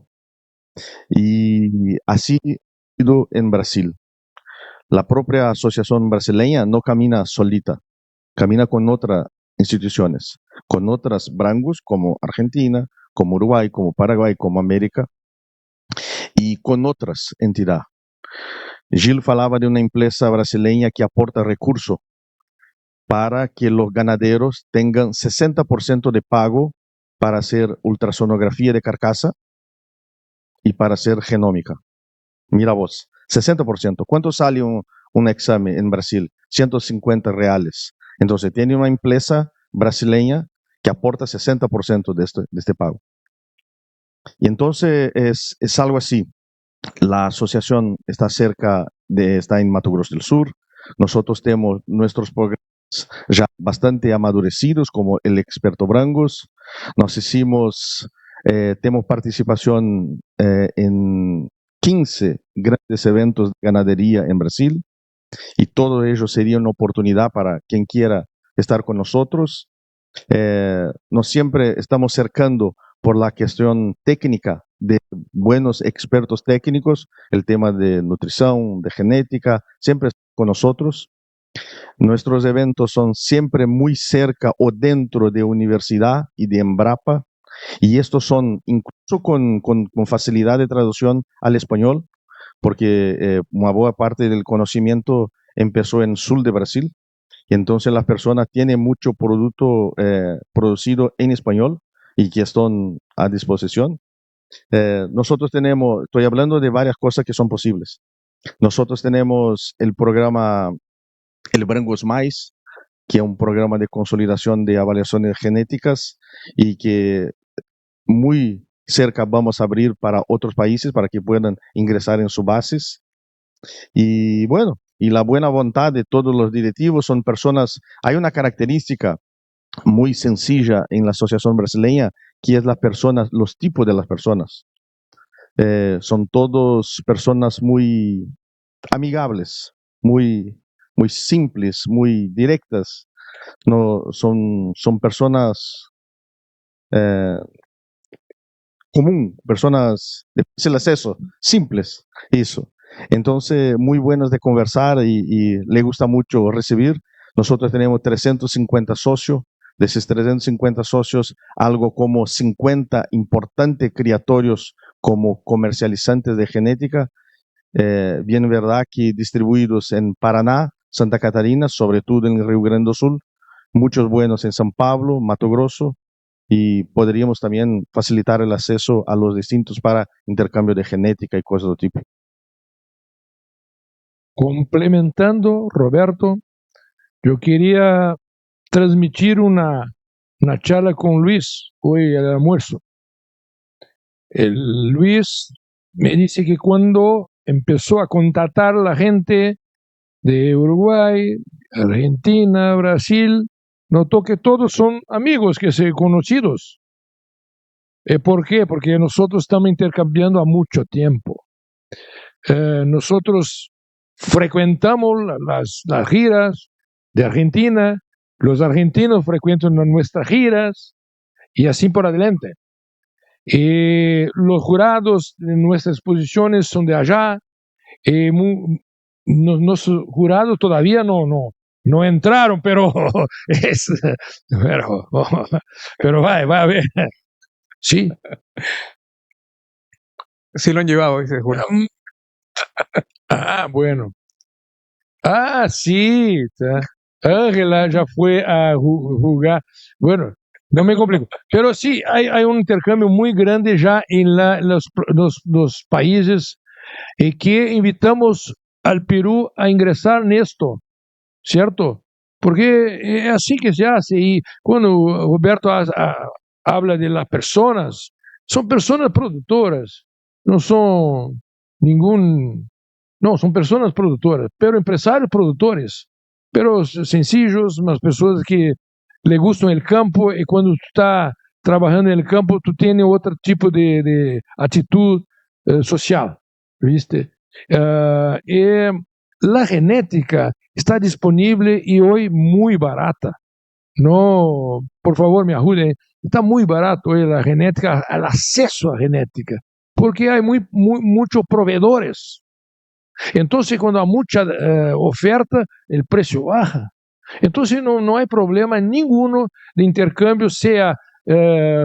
Y así ha sido en Brasil. La propia asociación brasileña no camina solita, camina con otras instituciones, con otras brangos como Argentina, como Uruguay, como Paraguay, como América, y con otras entidades. Gil falaba de una empresa brasileña que aporta recursos para que los ganaderos tengan 60% de pago para hacer ultrasonografía de carcasa y para hacer genómica. Mira vos, 60%. ¿Cuánto sale un examen en Brasil? 150 reales. Entonces tiene una empresa brasileña que aporta 60% de este pago. Y entonces es algo así. La asociación está está en Mato Grosso del Sur. Nosotros tenemos nuestros programas ya bastante amadurecidos, como el Experto Brangos. Tenemos participación en 15 grandes eventos de ganadería en Brasil, y todo ello sería una oportunidad para quien quiera estar con nosotros. Nos siempre estamos cercando por la cuestión técnica de buenos expertos técnicos, el tema de nutrición, de genética, siempre con nosotros. Nuestros eventos son siempre muy cerca o dentro de universidad y de Embrapa, y estos son incluso con facilidad de traducción al español, porque una buena parte del conocimiento empezó en el sur de Brasil, y entonces las personas tienen mucho producto producido en español y que están a disposición. Nosotros estoy hablando de varias cosas que son posibles. Nosotros tenemos el programa El Brangos Mais, que es un programa de consolidación de evaluaciones genéticas y que muy cerca vamos a abrir para otros países para que puedan ingresar en sus bases. Y bueno, y la buena voluntad de todos los directivos son personas. Hay una característica muy sencilla en la asociación brasileña, que es las personas, los tipos de las personas. Son todos personas muy amigables, muy simples, muy directas. No, son personas personas de fácil acceso, simples, eso. Entonces, muy buenas de conversar y le gusta mucho recibir. Nosotros tenemos 350 socios. De esos 350 socios, algo como 50 importantes criatorios como comercializantes de genética, bien verdad que distribuidos en Paraná, Santa Catarina, sobre todo en Río Grande do Sul, muchos buenos en San Pablo, Mato Grosso, y podríamos también facilitar el acceso a los distintos para intercambio de genética y cosas de tipo. Complementando, Roberto, yo quería transmitir una charla con Luis hoy al almuerzo. Luis me dice que cuando empezó a contactar a la gente de Uruguay, Argentina, Brasil, notó que todos son amigos, que se conocidos. ¿Por qué? Porque nosotros estamos intercambiando a mucho tiempo. Nosotros frecuentamos las giras de Argentina, los argentinos frecuentan nuestras giras y así por adelante. Los jurados de nuestras exposiciones son de allá. Los jurados todavía no entraron, pero pero va a ver. Sí. Sí lo han llevado, dice el jurado. Bueno. Sí. Ángela ya fue a jugar. Bueno, no me complico. Pero sí, hay un intercambio muy grande ya en los países que invitamos al Perú a ingresar en esto, ¿cierto? Porque es así que se hace. Y cuando Roberto habla de las personas, son personas productoras, no son no, son personas productoras, pero empresarios productores, pero sencillos, unas personas que le gustan el campo y cuando tú estás trabajando en el campo, tú tienes otro tipo de actitud social, ¿viste? La genética está disponible y hoy muy barata. No, por favor, me ayuden. Está muy barato hoy la genética, el acceso a genética, porque hay muchos proveedores. Entonces, cuando hay mucha oferta, el precio baja. Entonces, no hay problema ninguno de intercambio, sea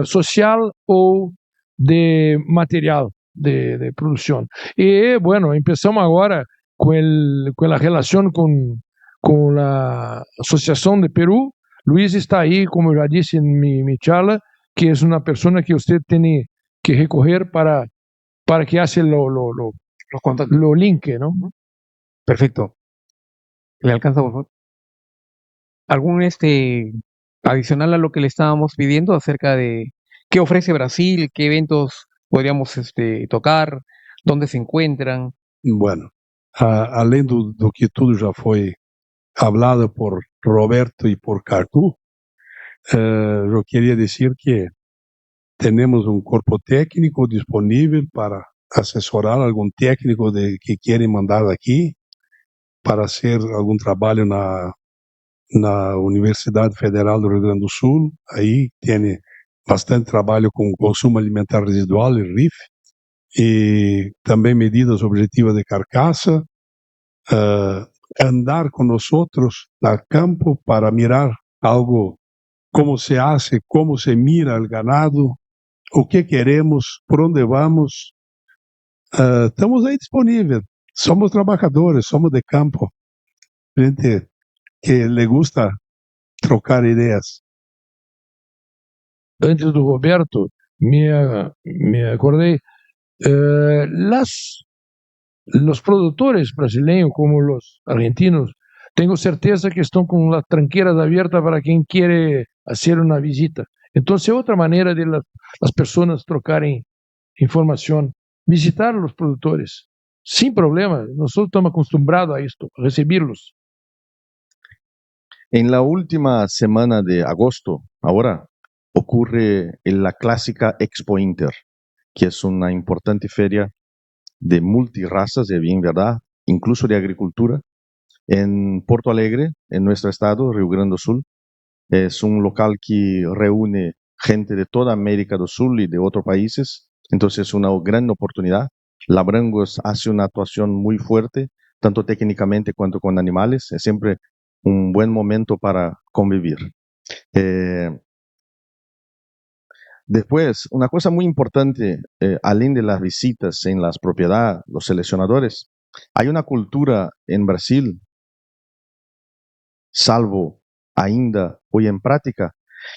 social o de material de producción. Y bueno, empezamos ahora con la relación con la Asociación de Perú. Luis está ahí, como ya dije en mi charla, que es una persona que usted tiene que recoger para que hace Los contactos. lo link, ¿no? Perfecto. ¿Le alcanza, por favor? ¿Algún adicional a lo que le estábamos pidiendo acerca de qué ofrece Brasil, qué eventos podríamos tocar, dónde se encuentran? Bueno, além do que tudo já foi hablado por Roberto e por Cartu, eu queria dizer que temos um corpo técnico disponível para assessorar algum técnico que querem mandar aqui para hacer algum trabalho na Universidade Federal do Rio Grande do Sul. Aí tem bastante trabalho com consumo alimentar residual, o RIF, e também medidas objetivas de carcaça, andar com nós no campo para mirar algo, como se hace, como se mira el ganado, o que queremos, por onde vamos. Estamos aí disponíveis, somos trabalhadores, somos de campo, gente que le gusta trocar ideias. Antes do Roberto, me acordé, los productores brasileños como los argentinos, tengo certeza que están con las tranqueras abiertas para quien quiere hacer una visita. Entonces, otra manera de las personas trocarem información, visitar a los productores, sin problema. Nosotros estamos acostumbrados a esto, a recibirlos. En la última semana de agosto, ahora, ocurre la clásica Expo Inter, que es una importante feria de multirrazas, de bien verdad, incluso de agricultura, en Porto Alegre, en nuestro estado, Rio Grande do Sul. Es un local que reúne gente de toda América del Sur y de otros países, entonces es una gran oportunidad. Labrangos hace una actuación muy fuerte, tanto técnicamente cuanto con animales, es siempre un buen momento para convivir. Después, una cosa muy importante, além de las visitas en las propiedades, los seleccionadores, hay una cultura en Brasil, salvo ainda hoy en práctica,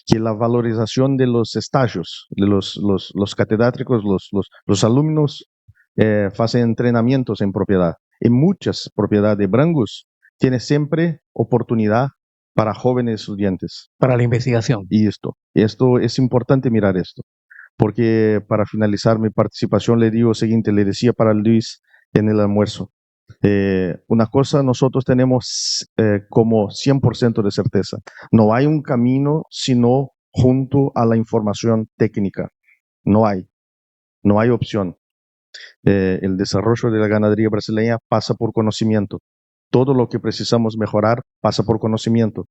que la valorización de los estágios, de los catedráticos, los alumnos hacen entrenamientos en propiedad. En muchas propiedades de Brangus tiene siempre oportunidad para jóvenes estudiantes. Para la investigación. Y esto es importante mirar esto, porque para finalizar mi participación le digo lo siguiente, le decía para Luis en el almuerzo. Una cosa nosotros tenemos como 100% de certeza. No hay un camino sino junto a la información técnica. No hay opción. El desarrollo de la ganadería brasileña pasa por conocimiento. Todo lo que precisamos mejorar pasa por conocimiento.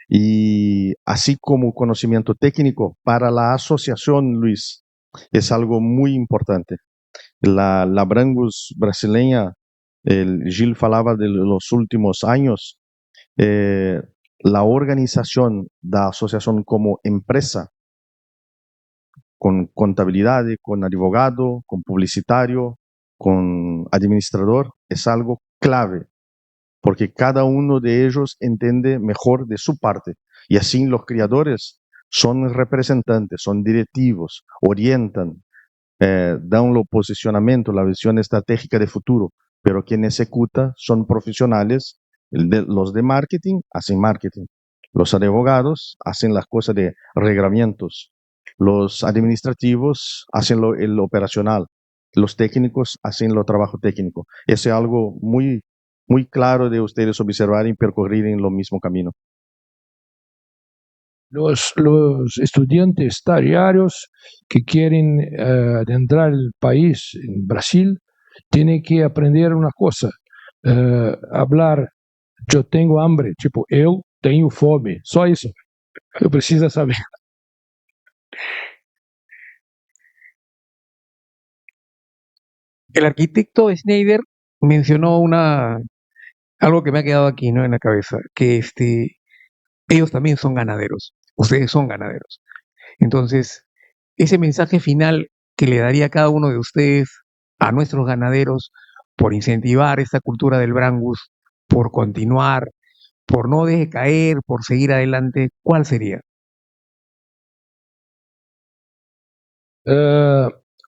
Y así como conocimiento técnico para la asociación, Luis, es algo muy importante. La Brangus brasileña, Gil falaba de los últimos años, la organización de la asociación como empresa, con contabilidad, con advogado, con publicitario, con administrador, es algo clave, porque cada uno de ellos entiende mejor de su parte. Y así los criadores son representantes, son directivos, orientan, dan los posicionamientos, la visión estratégica de futuro, pero quien ejecuta son profesionales. Los de marketing hacen marketing, los abogados hacen las cosas de reglamentos, los administrativos hacen el operacional, los técnicos hacen lo trabajo técnico. Eso es algo muy, muy claro de ustedes observar y percorrer en lo mismo camino. Los estudiantes diarios que quieren adentrar el país, en Brasil, tienen que aprender una cosa, hablar, yo tengo hambre, tipo, eu tenho fome, só isso, eu preciso saber. El arquitecto Schneider mencionó algo que me ha quedado aquí, ¿no?, en la cabeza, que ellos también son ganaderos, ustedes son ganaderos. Entonces, ese mensaje final que le daría a cada uno de ustedes, a nuestros ganaderos, por incentivar esta cultura del Brangus, por continuar, por no decaer, por seguir adelante, ¿cuál sería?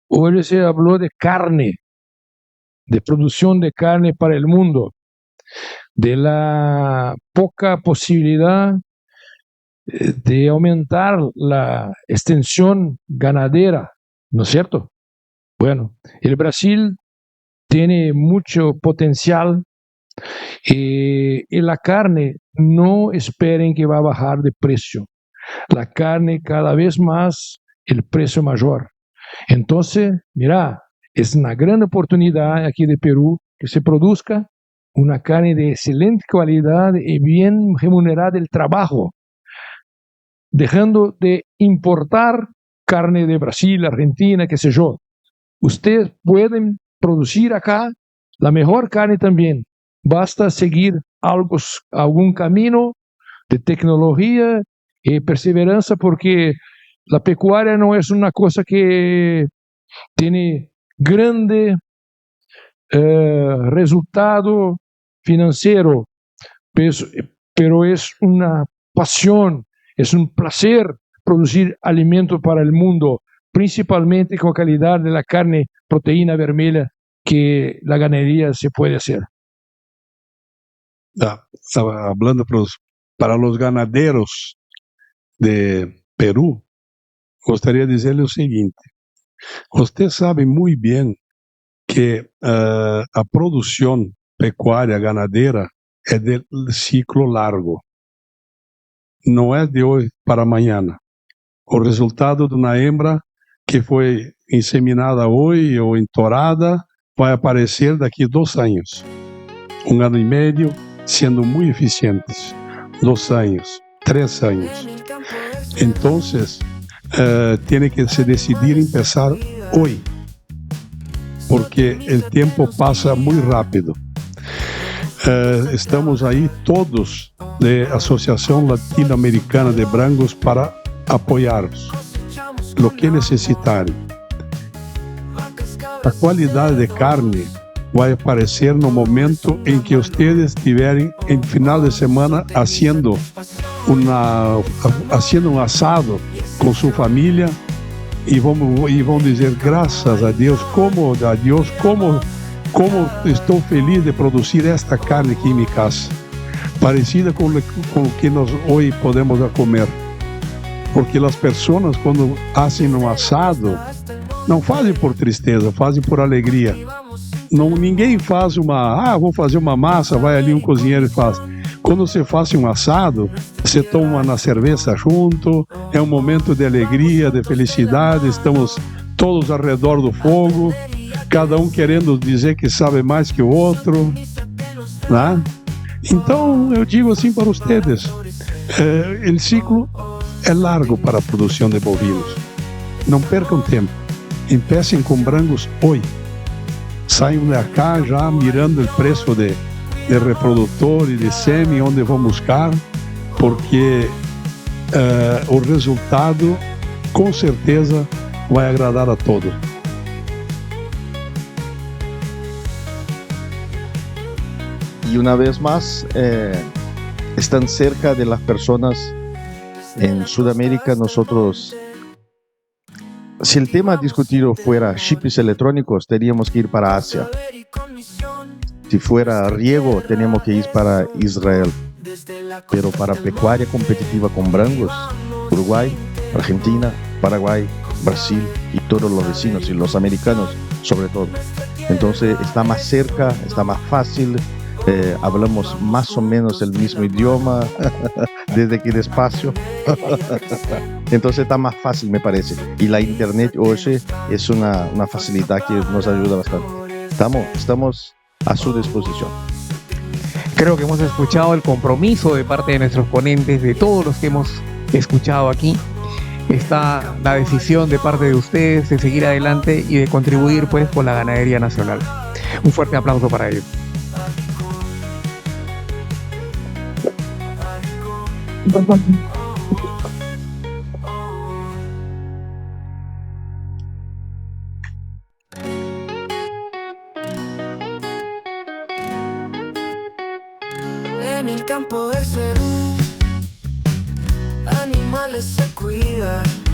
Hoy se habló de carne, de producción de carne para el mundo, de la poca posibilidad de aumentar la extensión ganadera, ¿no es cierto? Bueno, el Brasil tiene mucho potencial y la carne no esperen que va a bajar de precio. La carne cada vez más, el precio mayor. Entonces, mira, es una gran oportunidad aquí de Perú que se produzca una carne de excelente calidad y bien remunerada el trabajo, dejando de importar carne de Brasil, Argentina, qué sé yo. Ustedes pueden producir acá la mejor carne también. Basta seguir algún camino de tecnología y perseverancia, porque la pecuaria no es una cosa que tiene grande resultado financiero, pero es una pasión, es un placer producir alimentos para el mundo, principalmente con calidad de la carne, proteína vermelha que la ganadería se puede hacer. Estaba hablando para los ganaderos de Perú. Gostaria de decirle lo siguiente: usted sabe muy bien que a producción pecuaria ganadera es del ciclo largo, no es de hoy para mañana. O resultado de una hembra que fue inseminada hoy o entorada vai aparecer daqui 2 años, 1 año y medio, siendo muy eficientes, 2 años, 3 años. Entonces, tiene que se decidir empezar hoy, porque el tiempo pasa muy rápido. Estamos ahí todos de Asociación Latinoamericana de Brangus para apoyarlos, lo que necesitarem. A qualidade de carne vai aparecer no momento em que ustedes estiverem em final de semana haciendo haciendo un asado con su familia y vão dizer graças a Deus, como estou feliz de produzir esta carne aqui em minha casa, parecida com o que nós hoje podemos comer. Porque as pessoas, quando fazem um assado, não fazem por tristeza, fazem por alegria. Não, ninguém faz vou fazer uma massa, vai ali um cozinheiro e faz. Quando você faz um assado, você toma uma cerveja junto, é um momento de alegria, de felicidade, estamos todos ao redor do fogo, cada um querendo dizer que sabe mais que o outro, né? Então, eu digo assim para vocês, o ciclo é largo para a produção de bovinos. Não percam tempo, empecem com brancos hoje. Saiam de cá já mirando o preço de reprodutor e de sêmen, onde vão buscar, porque o resultado com certeza vai agradar a todos. Y una vez más, están cerca de las personas en Sudamérica. Nosotros, si el tema discutido fuera chips electrónicos, teníamos que ir para Asia. Si fuera riego, tenemos que ir para Israel. Pero para pecuaria competitiva con brancos, Uruguay, Argentina, Paraguay, Brasil y todos los vecinos y los americanos sobre todo. Entonces está más cerca, está más fácil, hablamos más o menos el mismo idioma desde aquí despacio. Entonces está más fácil, me parece. Y la internet hoy es una facilidad que nos ayuda bastante. Estamos a su disposición. Creo que hemos escuchado el compromiso de parte de nuestros ponentes, de todos los que hemos escuchado aquí. Está la decisión de parte de ustedes de seguir adelante y de contribuir pues con la ganadería nacional. Un fuerte aplauso para ellos. En el campo del Perú, animales se cuidan.